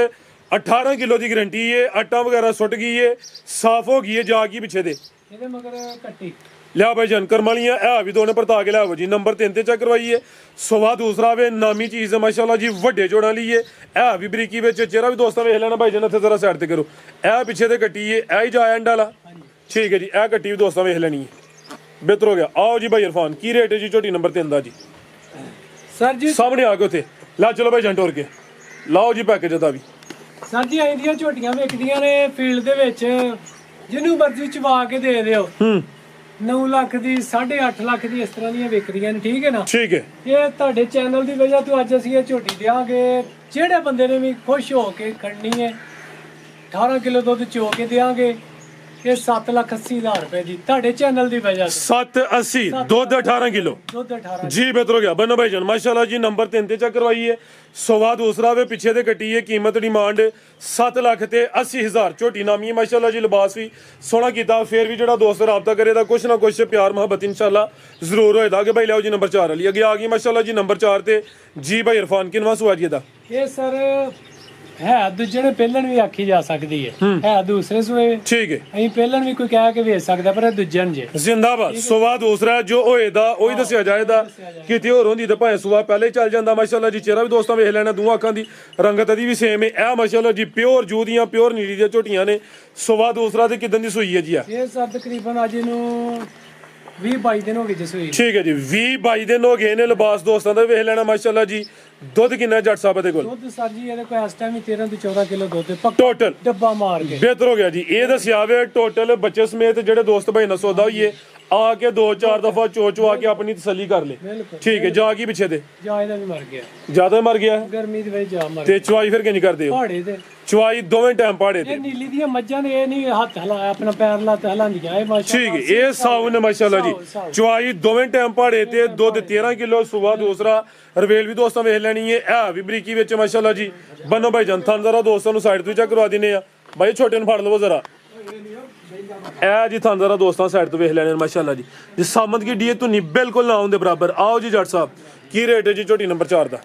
18 ਕਿਲੋ ਦੀ ਗਰੰਟੀ ਹੈ ਆਟਾ ਵਗੈਰਾ ਸੁੱਟ ਗਈ ਹੈ ਸਾਫ਼ ਹੋ ਗਈ ਹੈ ਜਾ ਕੀ ਪਿੱਛੇ ਦੇ ਇਹਦੇ ਮਗਰ ਕੱਟੀ ਲਿਆ ਭਾਈ ਜਾਨ ਕਰਮਾਲੀਆਂ ਇਹ ਵੀ ਦੋਨੇ ਪਰਤਾ ਕੇ ਲਿਆਵੋ ਜੀ ਨੰਬਰ 3 ਤੇ ਚੈੱਕ ਕਰਵਾਈਏ ਸਵਾ ਦੂਸਰਾ ਵੇ ਨਾਮੀ ਚੀਜ਼ ਹੈ ਮਾਸ਼ਾਅੱਲਾ ਜੀ ਵੱਡੇ ਜੋੜਾਂ ਲਈ ਇਹ ਵੀ ਬਰੀਕੀ ਵਿੱਚ ਚਿਹਰਾ ਵੀ ਦੋਸਤਾਂ ਵੇਖ ਲੈਣਾ ਭਾਈ ਜਾਨ ਇੱਥੇ ਜ਼ਰਾ ਸਾਈਡ ਤੇ ਕਰੋ ਇਹ ਪਿੱਛੇ ਤੇ ਕੱਟੀ ਹੈ ਇਹ ਹੀ ਜਾਇਆ ਐਂਡ ਵਾਲਾ ਠੀਕ ਹੈ ਜੀ ਇਹ ਕੱਟੀ ਵੀ ਦੋਸਤਾਂ ਵੇਖ ਲੈਣੀ ਹੈ ਬਿਹਤਰ ਹੋ ਗਿਆ ਆਓ ਜੀ ਭਾਈ ਇਰਫਾਨ ਕੀ ਰੇਟ ਹੈ ਜੀ ਝੋਟੀ ਨੰਬਰ 3 ਦਾ ਜੀ ਸਰ ਜੀ ਸਾਹਮਣੇ ਆ ਕੇ ਉੱਥੇ ਲਾ ਚਲੋ ਭਾਈ ਜਾਨ ਟੋਰ ਕੇ ਲਾਓ ਜੀ ਪੈਕੇਜ ਦਾ ਵੀ ਸਰ ਜੀ ਆਈ ਦੀਆਂ ਝੋਟੀਆਂ ਵਿਕਦੀਆਂ ਨੇ ਫੀਲਡ ਦੇ ਵਿੱਚ ਜਿਹਨੂੰ ਮਰਜ਼ੀ ਚਵਾ ਕੇ ਦੇ ਦਿਓ 9 ਲੱਖ ਦੀ 8.5 ਲੱਖ ਦੀ ਇਸ ਤਰ੍ਹਾਂ ਦੀਆਂ ਵਿਕਰੀਆਂ ਨੇ ਠੀਕ ਹੈ ਨਾ ਠੀਕ ਹੈ ਇਹ ਤੁਹਾਡੇ ਚੈਨਲ ਦੀ ਵਜ੍ਹਾ ਤੋਂ ਅੱਜ ਅਸੀਂ ਇਹ ਝੋਟੀ ਦਿਆਂਗੇ ਜਿਹੜੇ ਬੰਦੇ ਨੇ ਵੀ ਖੁਸ਼ ਹੋ ਕੇ ਖੜਨੀ ਹੈ 18 ਕਿਲੋ ਦੁੱਧ ਚੋ ਕੇ ਦਿਆਂਗੇ ਇਹ 7,80,000 ਰੁਪਏ ਦੀ ਤੁਹਾਡੇ ਚੈਨਲ ਦੀ ਵਜ੍ਹਾ ਤੋਂ 780 ਦੁੱਧ 18 ਕਿਲੋ ਦੁੱਧ 18 ਜੀ ਬਿਹਤਰ ਹੋ ਗਿਆ ਬੰਨੋ ਭਾਈ ਜਾਨ ਮਾਸ਼ਾਅੱਲਾ ਜੀ ਨੰਬਰ 3 ਤੇ ਚੈੱਕ ਕਰਵਾਈਏ ਸਵਾ ਦੂਸਰਾ ਵੇ ਪਿੱਛੇ ਤੇ ਕੱਟੀ ਹੈ ਕੀਮਤ ਡਿਮਾਂਡ 7 ਲੱਖ ਤੇ 80,000 ਝੋਟੀ ਨਾਮੀ ਹੈ ਮਾਸ਼ਾਅੱਲਾ ਜੀ ਲਿਬਾਸ ਵੀ ਸੋਹਣਾ ਕੀਤਾ ਫੇਰ ਵੀ ਜਿਹੜਾ ਦੋਸਤ ਰਾਬਤਾ ਕਰੇ ਤਾਂ ਕੁਛ ਨਾ ਕੁਛ ਪਿਆਰ ਮੁਹੱਬਤ ਇਨਸ਼ਾਅੱਲਾ ਜ਼ਰੂਰ ਹੋਏਗਾ ਕਿ ਭਾਈ ਲਿਆਓ ਜੀ ਨੰਬਰ 4 ਵਾਲੀ ਅੱਗੇ ਆ ਗਈ ਮਾਸ਼ਾਅੱਲਾ ਜੀ ਨੰਬਰ 4 ਤੇ ਜੀ ਭਾਈ ਇਰਫਾਨ ਕਿਨਵਾ ਸੁਆ ਜੀ ਇਹਦਾ ਇਹ ਸਰ ਹੈ ਦੂਜੇ ਨੇ ਪਹਿਲਣ ਵੀ ਆਖੀ ਜਾ ਸਕਦੀ ਹੈ ਦੂਸਰੇ ਸੂਏ ਠੀਕ ਹੈ ਅਸੀਂ ਪਹਿਲਣ ਵੀ ਕੋਈ ਕਹਿ ਕੇ ਵੇਚ ਸਕਦਾ ਪਰ ਇਹ ਦੂਜੇ ਨੇ ਜੇ ਜ਼ਿੰਦਾਬਾਦ ਸੁਵਾ ਦੂਸਰਾ ਜੋ ਹੋਏਦਾ ਉਹੀ ਦੱਸਿਆ ਜਾਏਦਾ ਕਿਤੇ ਹੋਰ ਹੁੰਦੀ ਤਾਂ ਭਾਵੇਂ ਸੁਵਾ ਪਹਿਲੇ ਹੀ ਚੱਲ ਜਾਂਦਾ ਮਾਸ਼ਾਅੱਲਾ ਜੀ ਚਿਹਰਾ ਵੀ ਦੋਸਤਾਂ ਵੇਖ ਲੈਣਾ ਦੋਹਾਂ ਅੱਖਾਂ ਦੀ ਰੰਗਤ ਦੀ ਵੀ ਸੇਮ ਹੈ ਇਹ ਮਾਸ਼ਾਅੱਲਾ ਜੀ ਪਿਓਰ ਜੂ ਦੀਆਂ ਪਿਓਰ ਨੀਲੀ ਦੀਆਂ ਝੋਟੀਆਂ ਨੇ ਸੁਵਾ ਦੂਸਰਾ ਤੇ ਕਿਦਾਂ ਦੀ ਸੂਈ ਹੈ ਜੀ ਆ ਇਹ ਸਰ ਤਕਰੀਬਨ ਅੱਜ ਇਹਨੂੰ 20-22 ਦਿਨ ਹੋ ਗਏ ਜੀ ਸੂਈ ਠੀਕ ਹੈ ਜੀ 20-22 ਦਿਨ ਹੋ ਗਏ ਨੇ ਲਿਬਾਸ ਦੋਸਤਾਂ ਦਾ ਵੇਖ ਲੈਣਾ ਮਾਸ਼ਾਅੱਲਾ ਜੀ ਦੁੱਧ ਕਿੰਨਾ ਜੱਟ ਸਾਹਿਬ ਦੇ ਕੋਲ ਦੁੱਧ ਸਰ ਜੀ ਇਹਦੇ ਕੋਲ ਇਸ ਟਾਈਮ ਹੀ 13 ਤੋਂ 14 ਕਿਲੋ ਦੁੱਧ ਹੈ ਪੱਕਾ ਟੋਟਲ ਡੱਬਾ ਮਾਰ ਕੇ ਬਿਹਤਰ ਹੋ ਗਿਆ ਜੀ ਇਹ ਦੱਸਿਆ ਵੇ ਟੋਟਲ ਬੱਚੇ ਸਮੇਤ ਜਿਹੜੇ ਦੋਸਤ ਭਾਈ ਨਾਲ ਸੌਦਾ ਹੋਈਏ ਆ ਕੇ 2-4 ਦਫਾ ਚੋ ਆ ਕੇ ਆਪਣੀ ਤਸੱਲੀ ਕਰ ਲੇ ਬਿਲਕੁਲ ਠੀਕ ਹੈ ਜਾ ਕੀ ਪਿੱਛੇ ਦੇ ਜਾ ਇਹਦਾ ਵੀ ਮਰ ਗਿਆ ਜਿਆਦਾ ਮਰ ਗਿਆ ਗਰਮੀ ਦੀ ਵਜ੍ਹਾ ਜਾ ਮਰ ਤੇ ਚਵਾਈ ਫਿਰ ਕਿੰਜ ਕਰਦੇ ਹੋ ਪਹਾੜੇ ਤੇ ਚਵਾਈ ਦੋਵੇਂ ਟਾਈਮ ਪਾੜੇ ਤੇ ਇਹ ਨੀਲੀ ਦੀਆਂ ਮੱਝਾਂ ਨੇ ਇਹ ਨਹੀਂ ਹੱਥ ਹਲਾਇਆ ਆਪਣਾ ਪੈਰ ਲੱਤ ਹਲਾਉਂਦੀਆਂ ਇਹ ਮਾਸ਼ਾਅੱਲਾ ਠੀਕ ਹੈ ਇਹ ਸਾਊ ਨੇ ਮਾਸ਼ਾਅੱਲਾ ਜੀ ਚਵਾਈ ਦੋਵੇਂ ਟਾਈਮ ਪਾੜੇ ਤੇ ਦੁੱਧ 13 ਕਿਲੋ ਸੁਬਾ ਦੂਸਰਾ ਰਵੇਲ ਵੀ ਦੋਸਤਾਂ ਵੇਖ ਲੈਣੀ ਹੈ ਇਹ ਵੀ ਬਰੀਕੀ ਵਿੱਚ ਮਾਸ਼ਾਅੱਲਾ ਜੀ ਬੰਨੋ ਭਾਈ ਜਨਤਾ ਜ਼ਰਾ ਦੋਸਤਾਂ ਨੂੰ ਸਾਈਡ ਤੋਂ ਚੈੱਕ ਕਰਵਾ ਦਿੰਨੇ ਆ ਭਾਈ ਛੋਟੇ ਨੂੰ ਫੜ ਲਵੋ ਜ਼ਰਾ ਇਹ ਜੀ ਤੁਹਾਨੂੰ ਜ਼ਰਾ ਦੋਸਤਾਂ ਸਾਈਡ ਤੋਂ ਵੇਖ ਲੈਣੇ ਮਾਸ਼ਾਅੱਲਾ ਜੀ ਜੀ ਸਾਮਤ ਕੀ ਡੀਏ ਧੁਨੀ ਬਿਲਕੁਲ ਨਾ ਆਉਣ ਦੇ ਬਰਾਬਰ ਆਓ ਜੀ ਜੱਟ ਸਾਹਿਬ ਕੀ ਰੇਟ ਹੈ ਜੀ ਝੋਟੀ ਨੰਬਰ 4 ਦਾ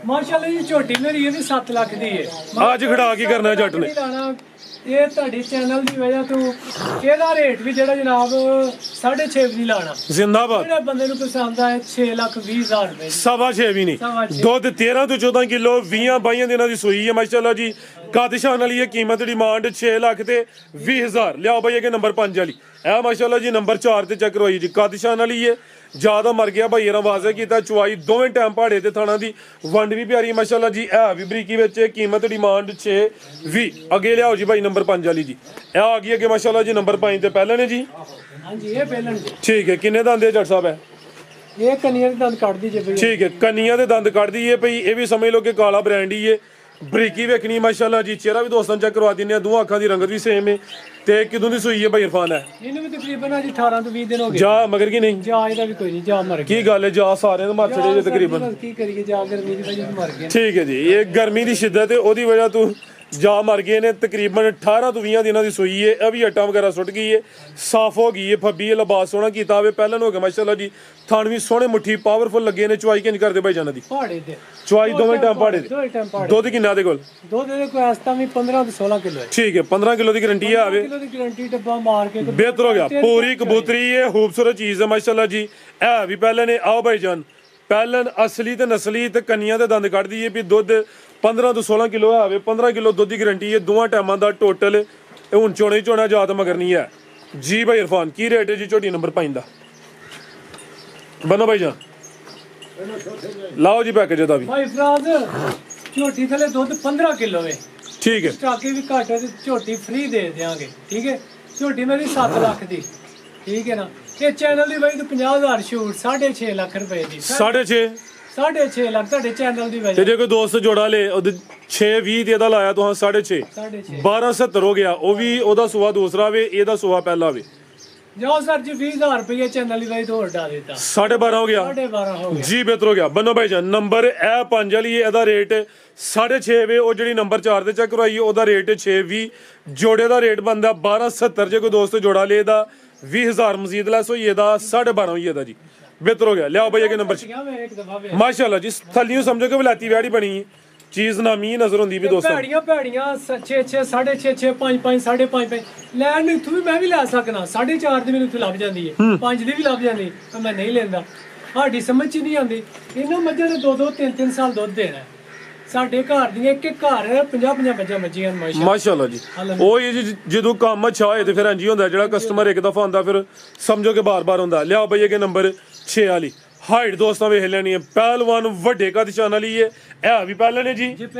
ਮਾਸ਼ਾਅੱਲਾ ਜੀ ਝੋਟੀ ਮੇਰੀ ਇਹਦੀ 7 ਲੱਖ ਦੀ ਹੈ। ਅੱਜ ਖੜਾ ਕੀ ਕਰਨਾ ਜੱਟ ਨੇ? ਇਹ ਤੁਹਾਡੇ ਚੈਨਲ ਦੀ ਵਜ੍ਹਾ ਤੋਂ ਇਹਦਾ ਰੇਟ ਵੀ ਜਿਹੜਾ ਜਨਾਬ 6.5 ਵੀ ਨਹੀਂ ਲਾਣਾ। ਜ਼ਿੰਦਾਬਾਦ। ਜਿਹੜੇ ਬੰਦੇ ਨੂੰ ਪਸੰਦ ਆਏ 6,20,000 ਰੁਪਏ। 6.5 ਵੀ ਨਹੀਂ, ਦੁੱਧ 13 ਤੋਂ 14 ਕਿਲੋ 20-22 ਦਿਨਾਂ ਦੀ ਸੂਈ ਹੈ ਮਾਸ਼ਾਅੱਲਾ ਜੀ। ਕਾਦਿਸ਼ਾਨ ਵਾਲੀ ਇਹ ਕੀਮਤ ਡਿਮਾਂਡ 6 ਲੱਖ ਤੇ 20,000। ਲਿਆਓ ਬਈ ਇਹ ਨੰਬਰ 5 ਵਾਲੀ ਇਹ ਮਾਸ਼ਾਅੱਲਾ ਜੀ ਨੰਬਰ 4 ਤੇ ਚੱਕ ਰੋਈ ਜੀ। ਕਾਦਿਸ਼ਾਨ ਵਾਲੀ ਇਹ ਜਿਆਦਾ ਮਰ ਗਿਆ ਭਾਈ ਇਹਨਾਂ ਵਾਜ਼ੇ ਕੀਤਾ। ਚੁਆਈ ਦੋਵੇਂ ਟਾਈਮ ਪਹਾੜੇ ਤੇ ਥਾਣਾ ਦੀ ਵੰਡ ਵੀ ਪਿਆਰੀ ਮਾਸ਼ਾਅੱਲਾ ਜੀ। ਇਹ ਵੀ ਬਰੀਕੀ ਵਿੱਚ ਕੀਮਤ ਡਿਮਾਂਡ 6-20। ਅੱਗੇ ਲਿਆਓ ਜੀ ਭਾਈ ਨੰਬਰ 5 ਵਾਲੀ ਜੀ। ਇਹ ਆ ਗਈ ਅੱਗੇ ਮਾਸ਼ਾਅੱਲਾ ਜੀ ਨੰਬਰ 5 ਤੇ ਪਹਿਲੇ ਨੇ ਜੀ। ਹਾਂਜੀ ਇਹ ਪਹਿਲਾਂ ਜੀ। ਠੀਕ ਹੈ, ਕਿੰਨੇ ਦੰਦ ਹੈ ਜੱਟ ਸਾਹਿਬ? ਹੈ ਇਹ ਕੰਨੀਆਂ ਦੇ ਦੰਦ ਕੱਢਦੀ ਜੇ ਬਈ। ਠੀਕ ਹੈ, ਕੰਨੀਆਂ ਦੇ ਦੰਦ ਕੱਢਦੀ ਏ ਭਈ। ਇਹ ਵੀ ਸਮਝ ਲਓ ਕਿ ਕਾਲਾ ਬ੍ਰਾਂਡ ਹੀ ਏ। ਬਰੀਕੀ ਵੇਖਣੀ ਮਾਸ਼ਾਅੱਲਾ ਜੀ। ਚਿਹਰਾ ਵੀ ਦੋਸਤਾਂ ਚੈੱਕ ਕਰਵਾ ਦਿੰਨੇ ਆ। ਦੋਹਾਂ ਅੱਖਾਂ ਦੀ ਰੰਗਤ ਵੀ ਸੇਮ ਏ। ਤੇ ਕਿਦੋਂ ਦੀ ਸੂਈ ਹੈ ਭਾਈ ਇਰਫਾਨ? ਹੈ ਇਹਨੂੰ ਵੀ ਤਕਰੀਬਨ ਅੱਜ 18 ਤੋਂ 20 ਦਿਨ ਹੋ ਗਏ। ਜਾ ਮਗਰ ਕੀ ਨਹੀਂ? ਜਾ ਇਹਦਾ ਵੀ ਕੋਈ ਨਹੀਂ, ਜਾ ਮਰ ਗਿਆ। ਕੀ ਗੱਲ ਹੈ? ਜਾ ਸਾਰਿਆਂ ਦੇ ਮਰ ਚੜੇ ਜੇ ਤਕਰੀਬਨ। ਕੀ ਕਰੀਏ, ਜਾ ਗਰਮੀ ਦੀ ਵਜ੍ਹਾ ਤੋਂ ਮਰ ਗਿਆ। ਠੀਕ ਹੈ ਜੀ, ਇਹ ਗਰਮੀ ਦੀ ਸ਼ਿੱਦਤ ਹੈ ਉਹਦੀ ਵਜ੍ਹਾ ਤੋਂ ਜਾ ਮਰ ਗਏ ਨੇ। ਤਕਰੀਬਨ 18 ਤੋਂ 20 ਦਿਨਾਂ ਦੀ ਸੂਈ ਹੈ। ਇਹ ਵੀ ਅੱਟਾਂ ਵਗੈਰਾ ਸੁੱਟ ਗਈ ਹੈ, ਸਾਫ਼ ਹੋ ਗਈ ਹੈ, ਫੱਬੀ ਹੈ, ਲਿਬਾਸ ਸੋਹਣਾ ਕੀਤਾ ਹੋਵੇ। ਪਹਿਲਾਂ ਹੋ ਗਿਆ ਮਾਸ਼ਾਅੱਲਾ ਜੀ। ਥਣ ਵੀ ਸੋਹਣੇ ਮੁੱਠੀ ਪਾਵਰਫੁਲ ਲੱਗੇ ਨੇ। ਚੁਆਈ ਕਿੰਜ ਕਰਦੇ ਭਾਈ ਜਾਨਾਂ ਦੀ? ਪਹਾੜੇ ਤੇ ਚੁਆਈ ਦੋਵੇਂ ਟਾਈਮ ਪਹਾੜੇ ਦੇ। ਦੋਵੇਂ ਟਾਈਮ ਪਹਾੜੇ। ਦੁੱਧ ਕਿੰਨਾ ਦੇ ਕੋਲ? ਦੁੱਧ ਦੇ ਕੋਈ ਆਸਤਾ ਵੀ 15 ਤੋਂ 16 ਕਿਲੋ ਹੈ। ਠੀਕ ਹੈ, 15 ਕਿਲੋ ਦੀ ਗਾਰੰਟੀ ਹੈ ਆਵੇ। ਕਿਲੋ ਦੀ ਗਾਰੰਟੀ ਡੱਬਾ ਮਾਰ ਕੇ ਬਿਹਤਰ ਹੋ ਗਿਆ। ਪੂਰੀ ਕਬੂਤਰੀ ਹੈ, ਖੂਬਸੂਰਤ ਚੀਜ਼ ਹੈ ਮਾਸ਼ਾਅੱਲਾ ਜੀ। ਇਹ ਵੀ ਪਹਿਲੇ ਨੇ। ਆਓ ਭਾਈ ਜਾਨ, ਪਹਿਲਨ ਅਸਲੀ ਤੇ ਨਸਲੀ ਤੇ ਕੰਨੀਆਂ ਦੇ ਦੰਦ ਕੱਢਦੀ ਹੈ ਵੀ। ਦੁੱਧ 15 ਤੋਂ 16 ਕਿਲੋ ਆਵੇ। 15 ਕਿਲੋ ਦੁੱਧ ਦੀ ਗਾਰੰਟੀ ਹੈ ਦੋਵਾਂ ਟਾਈਮਾਂ ਦਾ ਟੋਟਲ। ਇਹ ਹੁਣ ਚੋਣੇ ਚੋਣਾ ਜਾਤ ਮਗਰ ਨਹੀਂ ਹੈ ਜੀ। ਭਾਈ ਇਰਫਾਨ ਕੀ ਰੇਟ ਹੈ ਜੀ ਝੋਟੀ ਨੰਬਰ 5 ਦਾ? ਬਨੋ ਭਾਈ ਜਾਨ ਲਾਓ ਜੀ ਪੈਕੇਜ ਦਾ ਵੀ। ਭਾਈ ਫਰਾਜ਼ ਝੋਟੀ ਥਲੇ ਦੁੱਧ 15 ਕਿਲੋ ਹੈ। ਠੀਕ ਹੈ, ਸਟਾਕੇ ਵੀ ਘੱਟ ਹੈ ਤੇ ਝੋਟੀ ਫ੍ਰੀ ਦੇ ਦਿਆਂਗੇ। ਠੀਕ ਹੈ, ਝੋਟੀ ਮੇਰੀ 7 ਲੱਖ ਦੀ। ਠੀਕ ਹੈ ਨਾ। ਇਹ ਚੈਨਲ ਦੀ ਵਜ੍ਹਾ ਤੋਂ 50,000 ਛੂਟ 6.5 ਲੱਖ ਰੁਪਏ ਦੀ। 6.5 6.5 ਲੱਖ ਤੁਹਾਡੇ ਚੈਨਲ ਦੀ ਤੇ ਵਜ੍ਹਾ। ਜੇ ਕੋਈ ਦੋਸਤ ਜੋੜਾ ਲੇ ਉਹਦੇ 6-20 ਤੇ ਇਹਦਾ ਲਾਇਆ ਤੁਹਾਂ 6.5 6.5 1270 ਹੋ ਗਿਆ। ਉਹ ਵੀ ਉਹਦਾ ਸੁਆ ਦੂਸਰਾ ਵੇ, ਇਹਦਾ ਸੁਆ ਪਹਿਲਾ ਵੇ। ਜਾਓ ਸਰ ਜੀ 20,000 ਰੁਪਏ ਚੈਨਲ ਦੀ ਵਜ੍ਹਾ ਤੋਂ ਹੋਰ ਡਾ ਦਿੱਤਾ। 12.5 ਹੋ ਗਿਆ 12.5 ਹੋ ਗਿਆ ਜੀ। ਬਿਹਤਰ ਹੋ ਗਿਆ। ਬੰਨੋ ਭਾਈ ਜਾਨ ਨੰਬਰ ਇਹ 5 ਵਾਲੀ ਇਹਦਾ ਰੇਟ 6.5 ਵੇ। ਉਹ ਜਿਹੜੀ ਨੰਬਰ 4 ਤੇ ਚੈੱਕ ਕਰਵਾਈ ਉਹਦਾ ਰੇਟ 6.20। ਜੋੜੇ ਦਾ ਰੇਟ ਬੰਦਾ 1270। ਜੇ ਕੋਈ ਦੋਸਤ ਜੋੜਾ ਲੇ ਇਹਦਾ 20,000 ਮਜ਼ੀਦ ਲੈਸ ਹੋਈ ਇਹਦਾ 12.5 ਹੋਈ ਇਹਦਾ ਜੀ। ਬਿਹਤਰ ਹੋ ਗਿਆ। ਲਿਆਓ ਭਾਈ ਅੱਗੇ ਨੰਬਰ 6 ਮੈਂ ਇੱਕ ਦਫਾ ਵੇ ਮਾਸ਼ਾਅੱਲਾ ਜੀ। ਥੱਲੀਓ ਸਮਝੋ ਕਿ ਵਲਾਤੀ ਵਿਆੜੀ ਬਣੀ ਹੈ। ਚੀਜ਼ ਨਾਮੀ ਨਜ਼ਰ ਹੁੰਦੀ ਵੀ ਦੋਸਤੋ। ਭੈੜੀਆਂ 6 6.5 5 5.5 ਲੈਣ ਨੂੰ ਇੱਥੋਂ ਵੀ ਮੈਂ ਵੀ ਲੈ ਸਕਣਾ। 4.5 ਦੀ ਮੈਨੂੰ ਇੱਥੇ ਲੱਭ ਜਾਂਦੀ ਹੈ, 5 ਦੀ ਵੀ ਲੱਭ ਜਾਂਦੀ ਪਰ ਮੈਂ ਨਹੀਂ ਲੈਂਦਾ। ਸਾਡੀ ਸਮਝ ਚ ਨਹੀਂ ਆਉਂਦੀ। ਇਹਨਾਂ ਮੱਝਾਂ ਨੇ 2-2 3-3 ਸਾਲ ਦੁੱਧ ਦੇਣਾ। ਸਾਡੇ ਘਰ ਦੀਆਂ ਇੱਕ ਘਰ 50-50 ਮੱਝਾਂ ਮੱਝੀਆਂ ਮਾਸ਼ਾਅੱਲਾ ਜੀ। ਉਹ ਇਹ ਜੀ ਜਦੋਂ ਕੰਮ ਅੱਛਾ ਹੋਏ ਤੇ ਫਿਰ ਇੰਜ ਹੀ ਹੁੰਦਾ। ਜਿਹੜਾ ਕਸਟਮਰ ਇੱਕ ਦਫਾ ਹੁੰਦਾ ਫਿਰ ਸਮਝੋ ਕਿ ਬਾਰ-ਬਾਰ ਹੁੰਦਾ। ਲਿਆਓ ਬਈ ਇਹ ਨੰਬਰ 6 ਵਾਲੀ ਹਾਈਟ ਦੋਸਤਾਂ ਵੇਖ ਲੈਣੀ ਹੈ। ਪਹਿਲਵਾਨ ਵੱਡੇ ਕਾਦਿਸ਼ਾਨ ਵਾਲੀ ਹੈ। ਇਹ ਵੀ ਪਹਿਲਾਂ ਨੇ ਜੀ।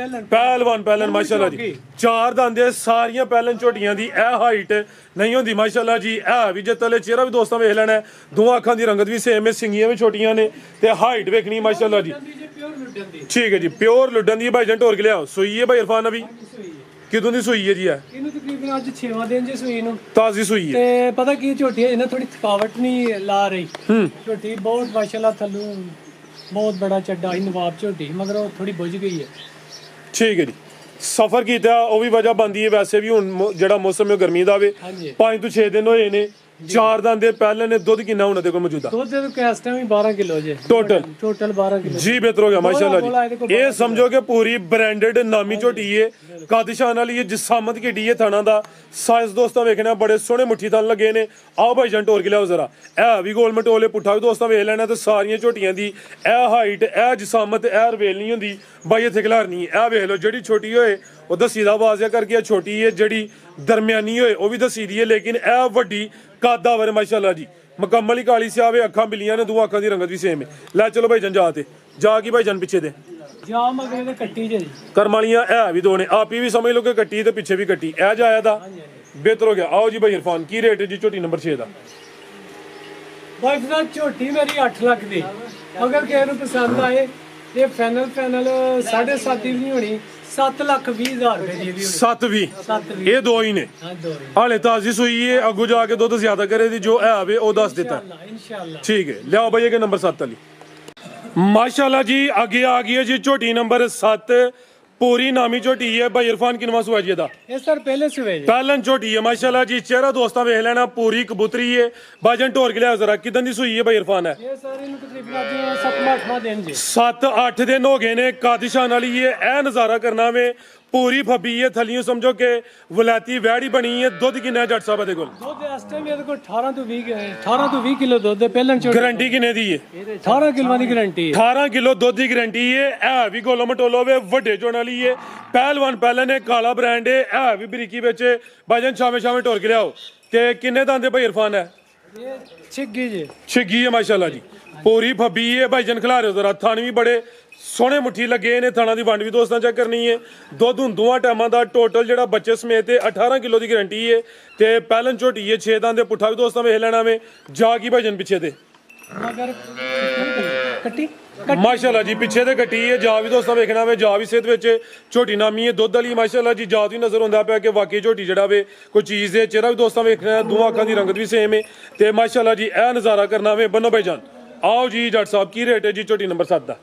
ਪਹਿਲਵਾਨ ਮਾਸ਼ਾਅੱਲਾ ਜੀ। 4 ਦੰਦ ਸਾਰੀਆਂ ਪਹਿਲਨ ਝੋਟੀਆਂ ਦੀ ਇਹ ਹਾਈਟ ਨਹੀਂ ਹੁੰਦੀ ਮਾਸ਼ਾਅੱਲਾ ਜੀ। ਇਹ ਵੀ ਜੱਤਲੇ ਚਿਹਰਾ ਵੀ ਦੋਸਤਾਂ ਵੇਖ ਲੈਣਾ। ਦੋਵਾਂ ਅੱਖਾਂ ਦੀ ਰੰਗਤ ਵੀ ਸੇਮ ਹੈ। ਸਿੰਗੀਆਂ ਵੀ ਛੋਟੀਆਂ ਨੇ ਤੇ ਹਾਈਟ ਵੇਖਣੀ ਮਾਸ਼ਾਅੱਲਾ ਜੀ। ਠੀਕ ਹੈ ਜੀ, ਪਿਓਰ ਲੁੱਡਨ ਦੀ ਭਾਈ ਜਨ ਢੋਰ ਕੇ ਲਿਆਓ। ਸੂਈ ਹੈ ਭਾਈ ਇਰਫਾਨ ਅਭੀ ਕਿਦੋਂ ਦੀ ਸੂਈ ਹੈ ਜੀ? ਇਹਨੂੰ ਤਕਰੀਬਨ ਅੱਜ 6ਵਾਂ ਦਿਨ ਜੇ ਸੂਈ ਨੂੰ। ਤਾਜ਼ੀ ਸੂਈ ਹੈ। ਤੇ ਪਤਾ ਕੀ ਝੋਟੀ ਹੈ ਇਹਨਾਂ ਥੋੜੀ ਥਕਾਵਟ ਨਹੀਂ ਲਾ ਰਹੀ। ਝੋਟੀ ਬਹੁਤ ਮਾਸ਼ਾਅੱਲਾ ਥੱਲੋਂ ਬਹੁਤ ਬੜਾ ਚੱਡਾ ਹੀ ਨਵਾਬ ਝੋਟੀ ਮਗਰ ਉਹ ਥੋੜੀ ਬੁੱਝ ਗਈ ਹੈ। ਠੀਕ ਹੈ ਜੀ। ਸਫਰ ਕੀਤਾ ਉਹ ਵੀ ਵਜ੍ਹਾ ਬੰਦੀ ਹੈ। ਵੈਸੇ ਵੀ ਹੁਣ ਜਿਹੜਾ ਮੌਸਮ ਹੈ ਗਰਮੀ ਦਾ ਵੇ 5 ਤੋਂ 6 ਦਿਨ ਹੋਏ ਨੇ। 4 ਦੰਦ ਦੇ ਪਹਿਲੇ ਨੇ। ਦੁੱਧ ਕਿੰਨਾ ਉਹਨਾਂ ਦੇ ਕੋਲ ਮੌਜੂਦਾ? ਦੁੱਧ ਦੇ ਕੈਸ ਟਾਈਮ ਵੀ 12 ਕਿਲੋ ਜੇ ਟੋਟਲ 12 ਕਿਲੋ ਜੀ। ਬਿਹਤਰ ਹੋ ਗਿਆ ਮਾਸ਼ਾਅੱਲਾ ਜੀ। ਇਹ ਸਮਝੋ ਕਿ ਪੂਰੀ ਬ੍ਰਾਂਡਡ ਨਾਮੀ ਝੋਟੀ ਹੈ। ਕਾਦਿਸ਼ਾਨ ਵਾਲੀ ਜਿਸਾਮਤ ਕਿੱਡੀ ਹੈ। ਥਾਣਾ ਦਾ ਸਾਈਜ਼ ਦੋਸਤਾਂ ਵੇਖਣਾ ਬੜੇ ਸੋਹਣੇ ਮੁੱਠੀ ਥਣ ਲੱਗੇ ਨੇ। ਆਓ ਭਾਈ ਜਨ ਟੋਰ ਕੇ ਲਿਆਓ ਜ਼ਰਾ। ਇਹ ਵੀ ਗੋਲ ਮਟੋਲੇ ਪੁੱਠਾ ਵੀ ਦੋਸਤਾਂ ਵੇਖ ਲੈਣਾ। ਤੇ ਸਾਰੀਆਂ ਝੋਟੀਆਂ ਦੀ ਇਹ ਹਾਈਟ ਇਹ ਜਿਸਾਮਤ ਇਹ ਰਵੇਲ ਨਹੀਂ ਹੁੰਦੀ ਬਾਈ ਇੱਥੇ ਖਿਲਾਰਨੀ। ਇਹ ਵੇਖ ਲਓ ਜਿਹੜੀ ਛੋਟੀ ਹੋਏ ਉਹ ਦਸੀ ਦਾ ਵਾਜ਼ਿਆ ਕਰਕੇ ਛੋਟੀ ਹੈ। ਜਿਹੜੀ ਦਰਮਿਆਨੀ ਹੋਏ ਉਹ ਵੀ ਦਸੀ ਦੀ ਹੈ। ਲੇਕਿਨ ਇਹ ਵੱਡੀ ਕਾਦਾਵਰ ਮਾਸ਼ਾਅੱਲਾ ਜੀ। ਮੁਕੰਮਲ ਹੀ ਕਾਲੀ ਸਿਆਵੇ। ਅੱਖਾਂ ਬਿੱਲੀਆਂ ਨੇ। ਦੋ ਅੱਖਾਂ ਦੀ ਰੰਗਤ ਵੀ ਸੇਮ ਹੈ। ਲੈ ਚਲੋ ਭਾਈ ਜਨ ਜਾ ਤੇ ਜਾ ਕੀ ਭਾਈ ਜਨ ਪਿੱਛੇ ਦੇ ਜਾ ਮਗਰੇ ਤੇ ਕੱਟੀ ਜੇ ਕਰਮ ਵਾਲੀਆਂ ਇਹ ਵੀ ਦੋ ਨੇ। ਆਪ ਹੀ ਵੀ ਸਮਝ ਲਓ ਕਿ ਕੱਟੀ ਤੇ ਪਿੱਛੇ ਵੀ ਕੱਟੀ। ਇਹ ਜਾਇਆ ਦਾ ਬਿਹਤਰ ਹੋ ਗਿਆ। ਆਓ ਜੀ ਭਾਈ ਇਰਫਾਨ ਕੀ ਰੇਟ ਹੈ ਜੀ ਝੋਟੀ ਨੰਬਰ 6 ਦਾ? ਵਾਈਫ ਦਾ ਝੋਟੀ ਮੇਰੀ 8 ਲੱਖ ਦੀ। ਅਗਰ ਕਿਸੇ ਨੂੰ ਪਸੰਦ ਆਏ ਇਹ ਫਾਈਨਲ 7.5 ਦੀ ਵੀ ਨਹੀਂ ਹੋਣੀ। 7,20,000 ਰੁਪਏ ਦੀ ਵੀ 720 ਇਹ ਦੋ ਹੀ ਨੇ। ਹਾਂ ਦੋ ਹਾਲੇ ਤਾਜ਼ੀ ਸੂਈ ਹੈ। ਅੱਗੂ ਜਾ ਕੇ ਦੁੱਧ ਜ਼ਿਆਦਾ ਕਰੇ ਦੀ ਜੋ ਹੈ ਆਵੇ ਉਹ ਦੱਸ ਦਿੱਤਾ। ਇਨਸ਼ਾਅੱਲਾ ਠੀਕ ਹੈ। ਲਿਆਓ ਭਾਈ ਇਹ ਨੰਬਰ 7 ਵਾਲੀ ਮਾਸ਼ਾਅੱਲਾ ਜੀ। ਅੱਗੇ ਆ ਗਈ ਹੈ ਜੀ ਝੋਟੀ ਨੰਬਰ 7 ਪੂਰੀ ਨਾਮੀ ਝੋਟੀ ਹੈ ਭਾਈ ਇਰਫਾਨ ਕਿਨਵਾ ਸੂਆ ਜੀ ਇਹਦਾ ਇਹ ਸਰ ਪਹਿਲੇ ਸੂਏ ਜੀ ਪਹਿਲਨ ਝੋਟੀ ਹੈ ਮਾਸ਼ਾਅੱਲਾ ਜੀ ਚਿਹਰਾ ਦੋਸਤਾਂ ਵੇਖ ਲੈਣਾ ਪੂਰੀ ਕਬੂਤਰੀ ਹੈ ਬਾਜਨ ਢੋਰ ਕੇ ਲਿਆ ਜ਼ਰਾ ਕਿਦਾਂ ਦੀ ਸੂਈ ਹੈ ਭਾਈ ਇਰਫਾਨ ਹੈ ਇਹ ਸਰ ਇਹਨੂੰ ਤਕਰੀਬਨ ਅੱਜ 7-8ਵਾਂ ਦਿਨ ਜੀ 7-8 ਦਿਨ ਹੋ ਗਏ ਨੇ ਕਾਦਿਸ਼ਾਨ ਵਾਲੀ ਇਹ ਨਜ਼ਾਰਾ ਕਰਨਾ ਵੇ ਪੂਰੀ ਫੱਬੀ ਹੈ ਥਲੀਓ ਸਮਝੋ ਕਿ ਵਲਾਇਤੀ ਵੈੜੀ ਬਣੀ ਹੈ ਦੁੱਧ ਕਿੰਨਾ ਜੱਟ ਸਾਹਿਬ ਦੇ ਕੋਲ ਦੁੱਧ ਇਸ ਟਾਈਮ ਇਹਦੇ ਕੋਲ 18 ਤੋਂ 20 ਕਿਲੋ ਦੁੱਧ ਹੈ ਪਹਿਲਾਂ ਚੋਂ ਗਾਰੰਟੀ ਕਿੰਨੇ ਦੀ ਹੈ 18 ਕਿਲੋਆਂ ਦੀ ਗਾਰੰਟੀ ਹੈ 18 ਕਿਲੋ ਦੁੱਧ ਦੀ ਗਾਰੰਟੀ ਹੈ ਇਹ ਵੀ ਗੋਲੋ ਮਟੋਲੋ ਵੇ ਵੱਡੇ ਚੋਣ ਵਾਲੀ ਹੈ ਪਹਿਲਵਾਨ ਪਹਿਲਾਂ ਨੇ ਕਾਲਾ ਬ੍ਰਾਂਡ ਹੈ ਇਹ ਵੀ ਬਰੀਕੀ ਵਿੱਚ ਬਾਜਨ ਛਾਵੇਂ ਟੋਰ ਕੇ ਲਿਆਓ ਤੇ ਕਿੰਨੇ ਦੰਦੇ ਭਾਈ ਇਰਫਾਨ ਹੈ ਇਹ ਛਿੱਗੀ ਜੀ ਛਿੱਗੀ ਹੈ ਮਾਸ਼ਾਅੱਲਾ ਜੀ ਪੂਰੀ ਫੱਬੀ ਹੈ ਭਾਈਜਨ ਖਿਲਾ ਰਹੇ ਹੋ ਜ਼ਰਾ ਥਣ ਵੀ ਬੜੇ ਸੋਹਣੇ ਮੁੱਠੀ ਲੱਗੇ ਨੇ ਥਾਣਾ ਦੀ ਵੰਡ ਵੀ ਦੋਸਤਾਂ ਚੈੱਕ ਕਰਨੀ ਹੈ ਦੁੱਧ ਦੋਵਾਂ ਟਾਈਮਾਂ ਦਾ ਟੋਟਲ ਜਿਹੜਾ ਬੱਚੇ ਸਮੇਤ 18 ਕਿਲੋ ਦੀ ਗਾਰੰਟੀ ਹੈ ਤੇ ਪਹਿਲਨ ਝੋਟੀ ਹੈ 6 ਦੰਦ ਦੇ ਪੁੱਠਾ ਵੀ ਦੋਸਤਾਂ ਵੇਖ ਲੈਣਾ ਵੇ ਜਾ ਕੀ ਭਾਈਜਨ ਪਿੱਛੇ ਤੇ ਮਗਰ ਕੱਟੀ ਮਾਸ਼ਾਅੱਲਾ ਜੀ ਪਿੱਛੇ ਤੇ ਕੱਟੀ ਹੈ ਜਾ ਵੀ ਦੋਸਤਾਂ ਵੇਖਣਾ ਵੇ ਜਾ ਵੀ ਸਿਹਤ ਵਿੱਚ ਝੋਟੀ ਨਾਮੀ ਹੈ ਦੁੱਧ ਵਾਲੀ ਮਾਸ਼ਾਅੱਲਾ ਜੀ ਜਾਤ ਵੀ ਨਜ਼ਰ ਆਉਂਦਾ ਪਿਆ ਕਿ ਵਾਕਈ ਝੋਟੀ ਜਿਹੜਾ ਵੇ ਕੋਈ ਚੀਜ਼ ਦੇ ਚਿਹਰਾ ਵੀ ਦੋਸਤਾਂ ਵੇਖਣਾ ਦੋਵਾਂ ਅੱਖਾਂ ਦੀ ਰੰਗਤ ਵੀ ਸੇਮ ਹੈ ਤੇ ਮਾਸ਼ਾਅੱਲਾ ਜੀ ਇਹ ਨਜ਼ਾਰਾ ਕਰਨਾ ਵੇ ਬੰਨੋ ਭਾਈਜਾਨ ਆਓ ਜੀ ਜੱਟ ਸਾਹਿਬ ਕੀ ਰੇਟ ਹੈ ਜੀ ਝੋਟੀ ਨੰਬਰ 7 ਦਾ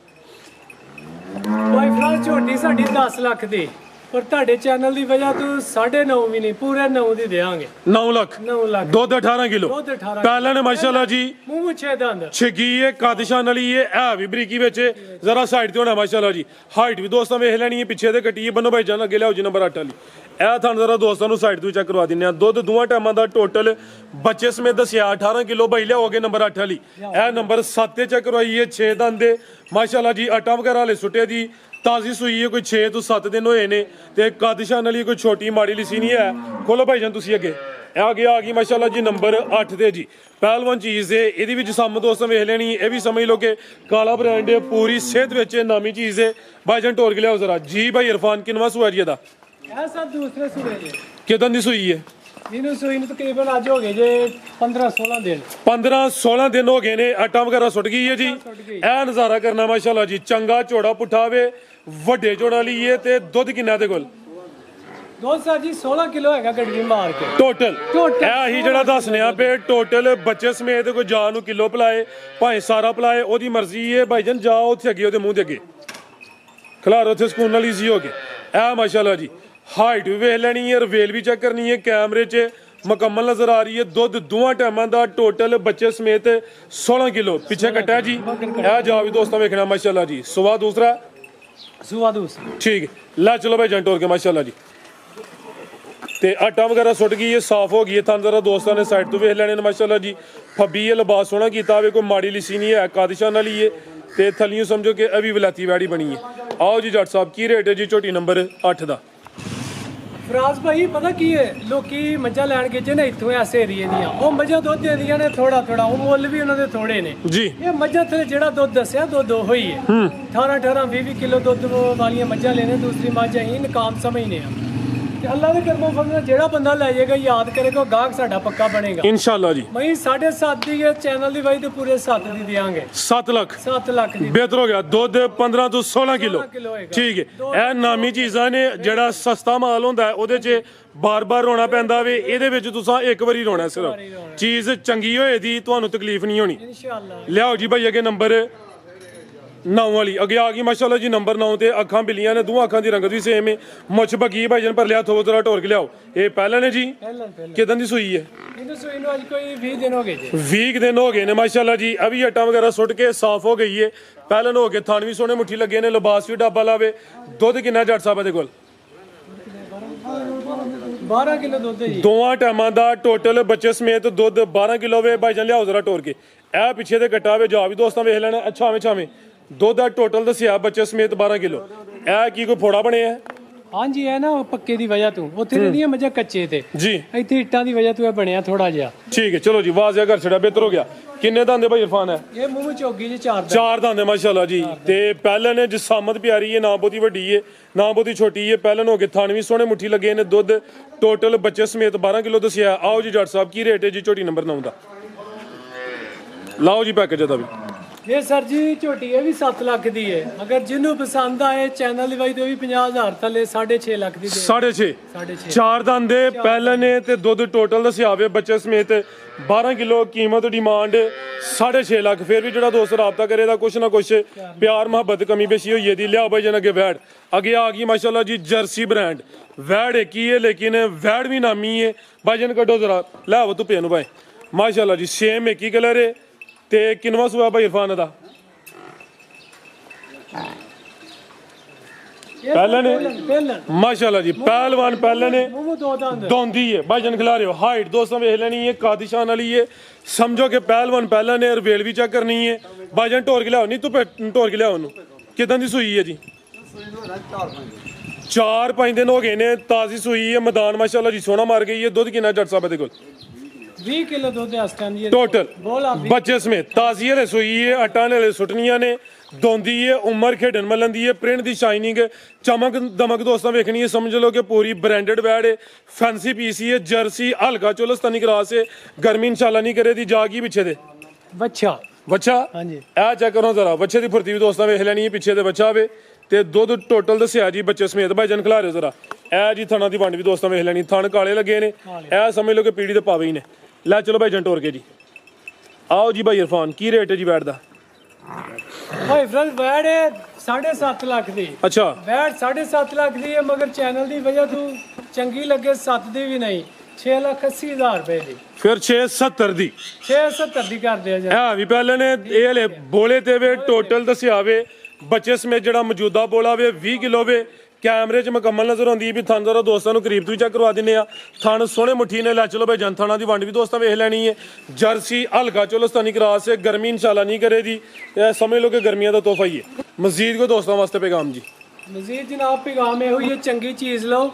ਬਾਈ ਫਰਾਂਸ ਝੋਟੀ ਸਾਡੀ 10 ਲੱਖ ਦੀ ਪਰ ਤੁਹਾਡੇ ਚੈਨਲ ਦੀ ਵਜ੍ਹਾ ਤੋਂ 9.5 ਵੀ ਨਹੀਂ ਪੂਰੇ 9 ਦੀ ਦੇਵਾਂਗੇ 9 ਲੱਖ 9 ਲੱਖ ਦੁੱਧ 18 ਕਿਲੋ ਦੁੱਧ 18 ਪਹਿਲਾਂ ਨੇ ਮਾਸ਼ਾਅੱਲਾ ਜੀ ਮੂੰਹ 6 ਦੰਦ ਛਿੱਗੀ ਹੈ ਕਾਦਿਸ਼ਾਨ ਵਾਲੀ ਹੈ ਇਹ ਵੀ ਬਰੀਕੀ ਵਿੱਚ ਜ਼ਰਾ ਸਾਈਡ ਤੇ ਹੋਣਾ ਮਾਸ਼ਾਅੱਲਾ ਜੀ ਹਾਈਟ ਵੀ ਦੋਸਤਾਂ ਵੇਖ ਲੈਣੀ ਹੈ ਪਿੱਛੇ ਤੇ ਕੱਟੀ ਹੈ ਬੰਨੋ ਭਾਈ ਜਾਨ ਅੱਗੇ ਲਿਆਓ ਜੀ ਨੰਬਰ 8 ਵਾਲੀ ਇਹ ਤੁਹਾਨੂੰ ਜ਼ਰਾ ਦੋਸਤਾਂ ਨੂੰ ਸਾਈਡ ਤੋਂ ਚੈੱਕ ਕਰਵਾ ਦਿੰਦੇ ਆ ਦੁੱਧ ਦੋਵਾਂ ਟਾਈਮਾਂ ਦਾ ਟੋਟਲ ਬੱਚੇ ਸਮੇਤ ਦੱਸਿਆ 18 ਕਿਲੋ ਭਾਈ ਲਿਆਓਗੇ ਨੰਬਰ 8 ਵਾਲੀ ਇਹ ਨੰਬਰ 7 ਤੇ ਚੈੱਕ ਕਰਵਾਈ ਹੈ 6 ਦੰਦ ਦੇ ਮਾਸ਼ਾਅੱਲਾ ਜੀ ਆਟਾ ਵਗੈਰਾ ਵਾਲੇ ਸੁੱਟੇ ਦੀ ਤਾਜ਼ੀ ਸੂਈ ਹੈ ਕੋਈ 6 ਤੋਂ 7 ਦਿਨ ਹੋਏ ਨੇ ਤੇ ਕਾਦਿਸ਼ਾਨ ਵਾਲੀ ਕੋਈ ਛੋਟੀ ਮਾੜੀ ਲਿਸੀ ਨਹੀਂ ਹੈ ਖੋਲੋ ਭਾਈ ਜਾਨ ਤੁਸੀਂ ਅੱਗੇ ਇਹ ਅੱਗੇ ਆ ਗਈ ਮਾਸ਼ਾਅੱਲਾ ਜੀ ਨੰਬਰ 8 ਤੇ ਜੀ ਪਹਿਲਵਾਨ ਚੀਜ਼ ਹੈ ਇਹਦੀ ਵਿੱਚ ਸਮ ਦੋਸਤਾਂ ਵੇਖ ਲੈਣੀ ਇਹ ਵੀ ਸਮਝ ਲਓ ਕਿ ਕਾਲਾ ਬ੍ਰਾਂਡ ਹੈ ਪੂਰੀ ਸਿਹਤ ਵਿੱਚ ਨਾਮੀ ਚੀਜ਼ ਹੈ ਭਾਈ ਜਾਨ ਟੋਰ ਕੇ ਲਿਆਓ ਜ਼ਰਾ ਜੀ ਭਾਈ ਇਰਫਾਨ ਕਿਨਵਾ ਸੂਆ ਜੀ ਇਹਦਾ ਇਹ ਸਭ ਦੂਸਰੇ ਸੂਏ ਜੀ ਕਿਦਾਂ ਦੀ ਸੂਈ ਹੈ ਇਹਨੂੰ ਸੂਈ ਨੂੰ ਤਕਰੀਬਨ ਅੱਜ ਹੋ ਗਏ ਜੇ 15-16 ਦਿਨ 15-16 ਦਿਨ ਹੋ ਗਏ ਨੇ ਆਟਾ ਵਗੈਰਾ ਸੁੱਟ ਗਈ ਹੈ ਜੀ ਇਹ ਨਜ਼ਾਰਾ ਕਰਨਾ ਮਾਸ਼ਾਅੱਲਾ ਜੀ ਚੰਗਾ ਝੋੜਾ ਪੁੱਠਾ ਵੇ ਵੱਡੇ ਝੋੜਾ ਲਈ ਹੈ ਤੇ ਦੁੱਧ ਕਿੰਨਾ ਦੇ ਕੋਲ ਦੁੱਧ ਸਰ ਜੀ 16 ਕਿਲੋ ਹੈਗਾ ਗੱਡੀ ਮਾਰ ਕੇ ਟੋਟਲ ਇਹ ਹੀ ਜਿਹੜਾ ਦੱਸਨੇ ਆ ਪੇ ਟੋਟਲ ਬੱਚੇ ਸਮੇਤ ਕੋਈ ਜਾ ਨੂੰ ਕਿਲੋ ਪਲਾਏ ਭਾਵੇਂ ਸਾਰਾ ਪਲਾਏ ਉਹਦੀ ਮਰਜ਼ੀ ਹੈ ਭਾਈਜਨ ਜਾ ਉੱਥੇ ਅੱਗੇ ਉਹਦੇ ਮੂੰਹ ਦੇ ਅੱਗੇ ਖਲਾਰ ਉੱਥੇ ਸਕੂਨ ਨਾਲ ਈਜ਼ੀ ਹੋ ਗਿਆ ਇਹ ਮਾਸ਼ਾਅੱਲਾ ਜੀ ਹਾਈਟ ਵੀ ਵੇਖ ਲੈਣੀ ਹੈ ਰਵੇਲ ਵੀ ਚੈੱਕ ਕਰਨੀ ਹੈ ਕੈਮਰੇ 'ਚ ਮੁਕੰਮਲ ਨਜ਼ਰ ਆ ਰਹੀ ਹੈ ਦੁੱਧ ਦੋਵਾਂ ਟਾਈਮਾਂ ਦਾ ਟੋਟਲ ਬੱਚੇ ਸਮੇਤ 16 ਕਿਲੋ ਪਿੱਛੇ ਕੱਟਿਆ ਜੀ ਇਹ ਜਾ ਵੀ ਦੋਸਤਾਂ ਵੇਖਣਾ ਮਾਸ਼ਾਅੱਲਾ ਜੀ ਸਵਾ ਦੂਸਰਾ ਸੁਆ ਦੂਸਰਾ ਠੀਕ ਲੈ ਚਲੋ ਭਾਈ ਜੰਟੋਰ ਕੇ ਮਾਸ਼ਾਅੱਲਾ ਜੀ ਤੇ ਆਟਾ ਵਗੈਰਾ ਸੁੱਟ ਗਈ ਹੈ ਸਾਫ਼ ਹੋ ਗਈ ਹੈ ਤੁਹਾਨੂੰ ਜ਼ਰਾ ਦੋਸਤਾਂ ਨੇ ਸਾਈਡ ਤੋਂ ਵੇਖ ਲੈਣੇ ਨੇ ਮਾਸ਼ਾਅੱਲਾ ਜੀ ਫੱਬੀ ਇਹ ਲਿਬਾਸ ਸੋਹਣਾ ਕੀਤਾ ਹੋਵੇ ਕੋਈ ਮਾੜੀ ਲਿਸੀ ਨਹੀਂ ਹੈ ਕਾਦਿਸ਼ਾਨ ਵਾਲੀ ਹੈ ਤੇ ਥਲੀਓ ਸਮਝੋ ਕਿ ਅਭੀ ਵਲਾਤੀ ਵੈੜੀ ਬਣੀ ਹੈ ਆਓ ਜੀ ਜੱਟ ਸਾਹਿਬ ਕੀ ਰੇਟ ਹੈ ਜੀ ਝੋਟੀ ਨੰਬਰ 8 ਦਾ ਫਰਾਜ਼ ਭਾਈ ਪਤਾ ਕੀ ਹੈ ਲੋਕੀ ਮੱਝਾਂ ਲੈਣ ਕੇ ਜੇ ਨਾ ਇੱਥੋਂ ਐਸੇ ਏਰੀਏ ਦੀਆਂ ਉਹ ਮੱਝਾਂ ਦੁੱਧ ਦਿੰਦੀਆਂ ਨੇ ਥੋੜਾ ਉਹ ਮੁੱਲ ਵੀ ਉਹਨਾਂ ਦੇ ਥੋੜੇ ਨੇ ਜੀ ਇਹ ਮੱਝਾਂ ਤੇ ਜਿਹੜਾ ਦੁੱਧ ਦੱਸਿਆ ਦੁੱਧ ਉਹੋ ਹੀ ਹੈ 18 20 ਕਿਲੋ ਦੁੱਧ ਵਾਲੀਆਂ ਮੱਝਾਂ ਲੈਣੇ ਦੂਸਰੀ ਮੱਝ ਅਸੀਂ ਨਕਾਮ ਸਮਝਨੇ ਆ ਤੇ ਅੱਲਾ ਦੇ ਕਰਮੋਂ ਫਜ਼ਲ ਜਿਹੜਾ ਬੰਦਾ ਲੈ ਜਾਏਗਾ ਯਾਦ ਕਰੇਗਾ ਉਹ ਗਾਹਕ ਸਾਡਾ ਪੱਕਾ ਬਣੇਗਾ ਇਨਸ਼ਾਅੱਲਾ ਜੀ ਮੈਂ 7.5 ਦੀ ਚੈਨਲ ਦੀ ਵਾਈ ਤੇ ਪੂਰੇ 7 ਦੀ ਦੇਾਂਗੇ 7 ਲੱਖ 7 ਲੱਖ ਦੀ ਬਿਹਤਰ ਹੋ ਗਿਆ ਦੁੱਧ 15 ਤੋਂ 16 ਕਿਲੋ ਹੋਏਗਾ। ਠੀਕ ਹੈ ਇਹ ਨਾਮੀ ਚੀਜ਼ਾਂ ਨੇ ਜਿਹੜਾ ਸਸਤਾ ਮਾਲ ਹੁੰਦਾ ਉਹਦੇ 'ਚ ਬਾਰ-ਬਾਰ ਰੋਣਾ ਪੈਂਦਾ ਵੇ ਇਹਦੇ ਵਿੱਚ ਤੁਸੀਂ ਇੱਕ ਵਾਰੀ ਰੋਣਾ ਸਿਰਫ ਚੀਜ਼ ਚੰਗੀ ਹੋਏ ਦੀ ਤੁਹਾਨੂੰ ਤਕਲੀਫ ਨਹੀਂ ਹੋਣੀ ਇਨਸ਼ਾਅੱਲਾ ਲਿਆਓ ਜੀ ਭਾਈ ਅੱਗੇ ਨੰਬਰ 9 ਵਾਲੀ ਅੱਗੇ ਆ ਗਈ ਮਾਸ਼ਾਅੱਲਾ ਜੀ ਨੰਬਰ 9 ਤੇ ਅੱਖਾਂ ਬਿੱਲੀਆਂ ਨੇ ਦੋਹਾਂ ਅੱਖਾਂ ਦੀ ਰੰਗਤ ਵੀ ਸੇਮ ਹੈ ਮੁੱਛ ਬੱਗੀ ਭਾਈਜਨ ਪਰ ਲਿਆ ਥੋੜਾ ਥੋੜਾ ਢੋਰ ਕੇ ਲਿਆਓ ਇਹ ਪਹਿਲਾਂ ਨੇ ਜੀ ਪਹਿਲਾਂ ਕਿਦਾਂ ਦੀ ਸੂਈ ਹੈ ਇਹਨੂੰ ਸੂਈ ਨੂੰ ਅੱਜ ਕੋਈ 20 ਦਿਨ ਹੋ ਗਏ ਜੀ 20 ਦਿਨ ਹੋ ਗਏ ਨੇ ਮਾਸ਼ਾਅੱਲਾ ਜੀ ਅਭੀ ਆਟਾ ਵਗੈਰਾ ਸੁੱਟ ਕੇ ਸਾਫ਼ ਹੋ ਗਈ ਹੈ ਪਹਿਲਾਂ ਹੋ ਕੇ ਥਣ ਵੀ ਸੋਹਣੇ ਮੁੱਠੀ ਲੱਗੇ ਨੇ ਲਿਬਾਸ ਵੀ ਡੱਬਾ ਲਾਵੇ ਦੁੱਧ ਕਿੰਨਾ ਜੱਟ ਸਾਹਿਬ ਦੇ ਕੋਲ 12 ਕਿਲੋ ਦੁੱਧ ਹੈ ਜੀ ਦੋਵਾਂ ਟਾਈਮਾਂ ਦਾ ਟੋਟਲ ਬੱਚੇ ਸਮੇਤ ਦੁੱਧ 12 ਕਿਲੋ ਵੇ ਭਾਈਜਨ ਲਿਆਓ ਜ਼ਰਾ ਟੋਰ ਕੇ ਇਹ ਪਿੱਛੇ ਤੇ ਕੱਟਾ ਵੇ ਜਾ ਵੀ ਦੋਸਤਾਂ ਵੇਖ ਲੈਣਾ ਅੱਛਾ ਛਾਵੇਂ ਦੁੱਧ ਦਾ ਟੋਟਲ ਦੱਸਿਆ ਬੱਚੇ ਸਮੇਤ 12 ਕਿਲੋ ਇਹ ਕੀ ਕੋਈ ਫੋੜਾ ਬਣਿਆ ਹੈ ਹਾਂਜੀ ਇਹ ਨਾ ਪੱਕੇ ਦੀ ਵਜ੍ਹਾ ਤੋਂ ਉੱਥੇ ਜਿਹੜੀਆਂ ਮੱਝਾਂ ਕੱਚੇ ਤੇ ਜੀ ਇੱਥੇ ਇੱਟਾਂ ਦੀ ਵਜ੍ਹਾ ਤੋਂ ਇਹ ਬਣਿਆ ਥੋੜਾ ਜਿਹਾ ਠੀਕ ਹੈ ਚਲੋ ਜੀ ਵਾਜ਼ਿਆ ਕਰ ਛੜਾ ਬਿਹਤਰ ਹੋ ਗਿਆ ਕਿੰਨੇ ਦੰਦੇ ਭਾਈ ਇਰਫਾਨ ਹੈ ਇਹ ਮੂੰਹ ਚੋਗੀ ਜੀ 4 ਦਾ 4 ਦੰਦੇ ਮਾਸ਼ਾਅੱਲਾ ਜੀ ਤੇ ਪਹਿਲਾਂ ਨੇ ਜਸਾਮਤ ਪਿਆਰੀ ਹੈ ਨਾ ਬਹੁਤੀ ਵੱਡੀ ਹੈ ਨਾ ਬਹੁਤੀ ਛੋਟੀ ਹੈ ਪਹਿਲਾਂ ਹੋ ਕੇ ਥਣ ਵੀ ਸੋਹਣੇ ਮੁੱਠੀ ਲੱਗੇ ਨੇ ਦੁੱਧ ਟੋਟਲ ਬੱਚੇ ਸਮੇਤ 12 ਕਿਲੋ ਦੱਸਿਆ ਆਓ ਜੀ ਜੱਟ ਸਾਹਿਬ ਕੀ ਰੇਟ ਹੈ ਜੀ ਝੋਟੀ ਨੰਬਰ 9 ਦਾ ਲਾਓ ਜੀ ਪੈਕੇਜ ਦਾ ਵੀ ਇਹ ਸਰ ਜੀ ਝੋਟੀ ਇਹ ਵੀ 7 ਲੱਖ ਦੀ ਹੈ, ਅਗਰ ਜਿਹਨੂੰ ਪਸੰਦ ਆਏ ਚੈਨਲ ਦੀ ਵਾਈ ਤੇ ਉਹ ਵੀ 50,000 ਥੱਲੇ 6.5 ਲੱਖ ਦੀ ਦੇ 6.5 6.5 ਚਾਰ ਦੰਦ ਦੇ ਪਹਿਲੇ ਨੇ ਤੇ ਦੁੱਧ ਟੋਟਲ ਦੱਸਿਆਵੇ ਬੱਚੇ ਸਮੇਤ 12 ਕਿਲੋ ਕੀਮਤ ਡਿਮਾਂਡ 6.5 ਲੱਖ। ਫਿਰ ਵੀ ਜਿਹੜਾ ਦੋਸਤ ਰਾਬਤਾ ਕਰੇ ਦਾ ਕੁਛ ਨਾ ਕੁਛ ਪਿਆਰ ਮੁਹੱਬਤ ਕਮੀ ਬੇਸ਼ੀ ਹੋਈ ਹੈ ਦੀ ਲਿਆ ਬਾਈ ਜਨ ਅੱਗੇ ਵੈੜ ਅੱਗੇ ਆ ਗਈ ਮਾਸ਼ਾਅੱਲਾ ਜੀ ਜਰਸੀ ਬ੍ਰਾਂਡ ਵੈੜ ਇੱਕ ਹੀ ਹੈ ਲੇਕਿਨ ਵੈੜ ਵੀ ਨਾਮੀ ਹੈ ਬਾਈ ਜਨ ਕੱਢੋ ਜ਼ਰਾ ਲੈ ਆਵੋ ਧੁੱਪੇ ਨੂੰ ਭਾਈ ਮਾਸ਼ਾਅੱਲਾ ਜੀ ਸੇਮ ਇੱਕ ਹੀ ਕਲਰ ਹੈ ਤੇ ਕਿੰਨਵਾ ਸੂਆ ਭਾਈ ਇਰਫਾਨ ਦਾ ਪਹਿਲੇ ਨੇ ਮਾਸ਼ਾਅੱਲਾ ਜੀ ਪਹਿਲਵਾਨ ਪਹਿਲੇ ਨੇ ਮੂੰਹ ਦੋ ਦੰਦ ਦੋਂਦੀ ਹੈ ਭਾਈ ਜਨ ਖਿਲਾ ਰਹੇ ਹੋ ਹਾਈਟ ਦੋਸਤਾਂ ਵੇਖ ਲੈਣੀ ਹੈ ਕਾਦਿਸ਼ਾਨ ਵਾਲੀ ਹੈ ਸਮਝੋ ਕਿ ਪਹਿਲਵਾਨ ਪਹਿਲਾਂ ਨੇ ਰਵੇਲ ਵੀ ਚੈੱਕ ਕਰਨੀ ਹੈ ਭਾਈ ਜਨ ਢੋਰ ਕੇ ਲਿਆਓ ਨਹੀਂ ਤੂੰ ਢੋਰ ਕੇ ਲਿਆਓ ਉਹਨੂੰ ਕਿਦਾਂ ਦੀ ਸੂਈ ਹੈ ਜੀ 4-5 ਦਿਨ ਹੋ ਗਏ ਨੇ ਤਾਜ਼ੀ ਸੂਈ ਹੈ ਮੈਦਾਨ ਮਾਸ਼ਾਅੱਲਾ ਜੀ ਸੋਹਣਾ ਮਾਰ ਗਈ ਹੈ ਦੁੱਧ ਕਿੰਨਾ ਜੱਟ ਸਾਹਿਬ ਦੇ ਕੋਲ 20 ਕਿਲੋ ਦੁੱਧ ਇਸ ਟਾਈਮ ਜੀ ਟੋਟਲ ਬੋਲਾ ਬੱਚੇ ਸਮੇਤ ਤਾਜ਼ੀ ਹਲੇ ਸੂਈ ਹੈ ਆਟਾ ਹਲੇ ਸੁੱਟਣੀਆਂ ਨੇ ਦੋਂਦੀ ਹੈ ਉਮਰ ਖੇਡਣ ਮਲਣ ਦੀ ਹੈ ਪ੍ਰਿੰਟ ਦੀ ਸ਼ਾਈਨਿੰਗ ਚਮਕ ਦਮਕ ਦੋਸਤਾਂ ਵੇਖਣੀ ਹੈ ਸਮਝ ਲਓ ਕਿ ਪੂਰੀ ਬ੍ਰਾਂਡਡ ਵੈੜ ਹੈ ਫੈਂਸੀ ਪੀਸੀ ਹੈ ਜਰਸੀ ਹਲਕਾ ਚੋਲਸਤਾਨੀ ਕਰਾਸ ਹੈ ਗਰਮੀ ਇਨਸ਼ਾਅੱਲਾ ਨਹੀਂ ਕਰੇ ਦੀ ਜਾਗੀ ਪਿੱਛੇ ਦੇ ਬੱਚਾ ਬੱਚਾ ਹਾਂਜੀ ਇਹ ਚੈੱਕ ਕਰੋ ਜ਼ਰਾ ਬੱਚੇ ਦੀ ਫੁਰਤੀ ਵੀ ਦੋਸਤਾਂ ਵੇਖ ਲੈਣੀ ਹੈ ਪਿੱਛੇ ਦੇ ਬੱਚਾ ਵੇ ਤੇ ਦੁੱਧ ਟੋਟਲ ਦੱਸਿਆ ਜੀ ਬੱਚੇ ਸਮੇਤ ਭਾਈ ਜਨ ਖਿਲਾ ਰਹੇ ਜ਼ਰਾ ਇਹ ਜੀ ਥਣਾ ਦੀ ਵੰਡ ਵੀ ਦੋਸਤਾਂ ਵੇਖ ਲੈਣੀ ਥਣ ਕਾਲੇ ਲੱਗੇ ਨੇ ਇਹ ਸਮਝ ਲਓ ਕਿ ਪੀੜੀ ਦੇ ਪਾਵੇ ਹੀ ਨੇ ਲੈ ਚਲੋ ਭਾਈ ਜਨ ਟੋਰ ਕੇ ਜੀ ਆਓ ਜੀ ਭਾਈ ਇਰਫਾਨ ਕੀ ਰੇਟ ਹੈ ਜੀ ਵੈੜ ਦਾ ਭਾਈ ਫਰਜ਼ ਵੈੜ 7.5 ਲੱਖ ਦੀ ਅੱਛਾ ਵੈੜ 7.5 ਲੱਖ ਦੀ ਹੈ ਮਗਰ ਚੈਨਲ ਦੀ ਵਜ੍ਹਾ ਤੋਂ ਚੰਗੀ ਲੱਗੇ 7 ਦੀ ਵੀ ਨਹੀਂ 6,80,000 ਰੁਪਏ ਦੀ ਫਿਰ 670 ਦੀ 670 ਦੀ ਕਰਦੇ ਆ ਜੀ ਇਹ ਵੀ ਪਹਿਲੇ ਨੇ ਇਹ ਹਲੇ ਬੋਲੇ ਤੇ ਵੇ ਟੋਟਲ ਦੱਸਿਆ ਵੇ ਬੱਚੇ ਸਮੇਤ ਜਿਹੜਾ ਮੌਜੂਦਾ ਬੋਲਾ ਵੇ 20 ਕਿਲੋ ਵੇ ਕੈਮਰੇ 'ਚ ਮੁਕੰਮਲ ਨਜ਼ਰ ਆਉਂਦੀ ਵੀ ਥਣ ਜ਼ਰਾ ਦੋਸਤਾਂ ਨੂੰ ਕਰੀਬ ਤੋਂ ਵੀ ਚੈੱਕ ਕਰਵਾ ਦਿੰਨੇ ਆ ਥਣ ਸੋਹਣੇ ਮੁੱਠੀ ਨੇ ਲੈ ਚਲੋ ਬਈ ਜਨਥਾਣਾ ਦੀ ਵੰਡ ਵੀ ਦੋਸਤਾਂ ਵੇਖ ਲੈਣੀ ਹੈ ਜਰਸੀ ਹਲਕਾ ਚੋਲਸਤਾਨੀ ਕਰਾਸ ਹੈ ਗਰਮੀ ਇਨਸ਼ਾਅੱਲਾ ਨਹੀਂ ਕਰੇ ਦੀ ਇਹ ਸਮਝ ਲਓ ਕਿ ਗਰਮੀਆਂ ਦਾ ਤੋਹਫਾ ਹੀ ਹੈ ਮਜ਼ੀਦ ਕੋ ਦੋਸਤਾਂ ਵਾਸਤੇ ਪੈਗਾਮ ਜੀ ਮਜ਼ੀਦ ਜਨਾਬ ਪੈਗਾਮ ਇਹੋ ਹੀ ਹੈ ਚੰਗੀ ਚੀਜ਼ ਲਓ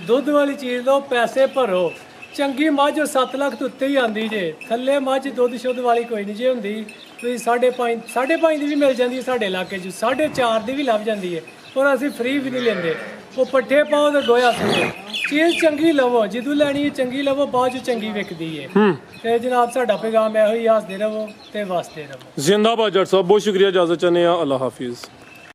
ਦੁੱਧ ਵਾਲੀ ਚੀਜ਼ ਲਓ ਪੈਸੇ ਭਰੋ ਚੰਗੀ ਮੱਝ 7 ਲੱਖ ਤੋਂ ਉੱਤੇ ਹੀ ਆਂਦੀ ਜੇ ਥੱਲੇ ਮੱਝ ਦੁੱਧ ਸ਼ੁੱਧ ਵਾਲੀ ਕੋਈ ਨਹੀਂ ਜੇ ਹੁੰਦੀ ਤੁਸੀਂ 5.5 ਦੀ ਵੀ ਮਿਲ ਜਾਂਦੀ ਹੈ ਸਾਡੇ ਇਲਾਕੇ 'ਚ 4.5 ਦੀ ਵੀ ਲੱਭ ਜਾਂਦੀ ਹੈ ਪਰ ਅਸੀਂ ਫ੍ਰੀ ਵੀ ਨਹੀਂ ਲੈਂਦੇ ਉਹ ਪੱਠੇ ਪਾਓ ਤੇ ਗੋਇਆ ਸੁਣੋ ਚੀਜ਼ ਚੰਗੀ ਲਵੋ ਜਦੋਂ ਲੈਣੀ ਹੈ ਚੰਗੀ ਲਵੋ ਬਾਅਦ 'ਚ ਚੰਗੀ ਵਿਕਦੀ ਹੈ ਤੇ ਜਨਾਬ ਸਾਡਾ ਪੈਗਾਮ ਇਹੋ ਹੀ ਹੱਸਦੇ ਰਹੋ ਤੇ ਵਸਦੇ ਰਹੋ ਜ਼ਿੰਦਾਬਾਦ ਜੱਟ ਸਾਹਿਬ ਬਹੁਤ ਸ਼ੁਕਰੀਆ ਇਜਾਜ਼ਤ ਚਾਹੁੰਦੇ ਆ ਅੱਲਾ ਹਾਫਿਜ਼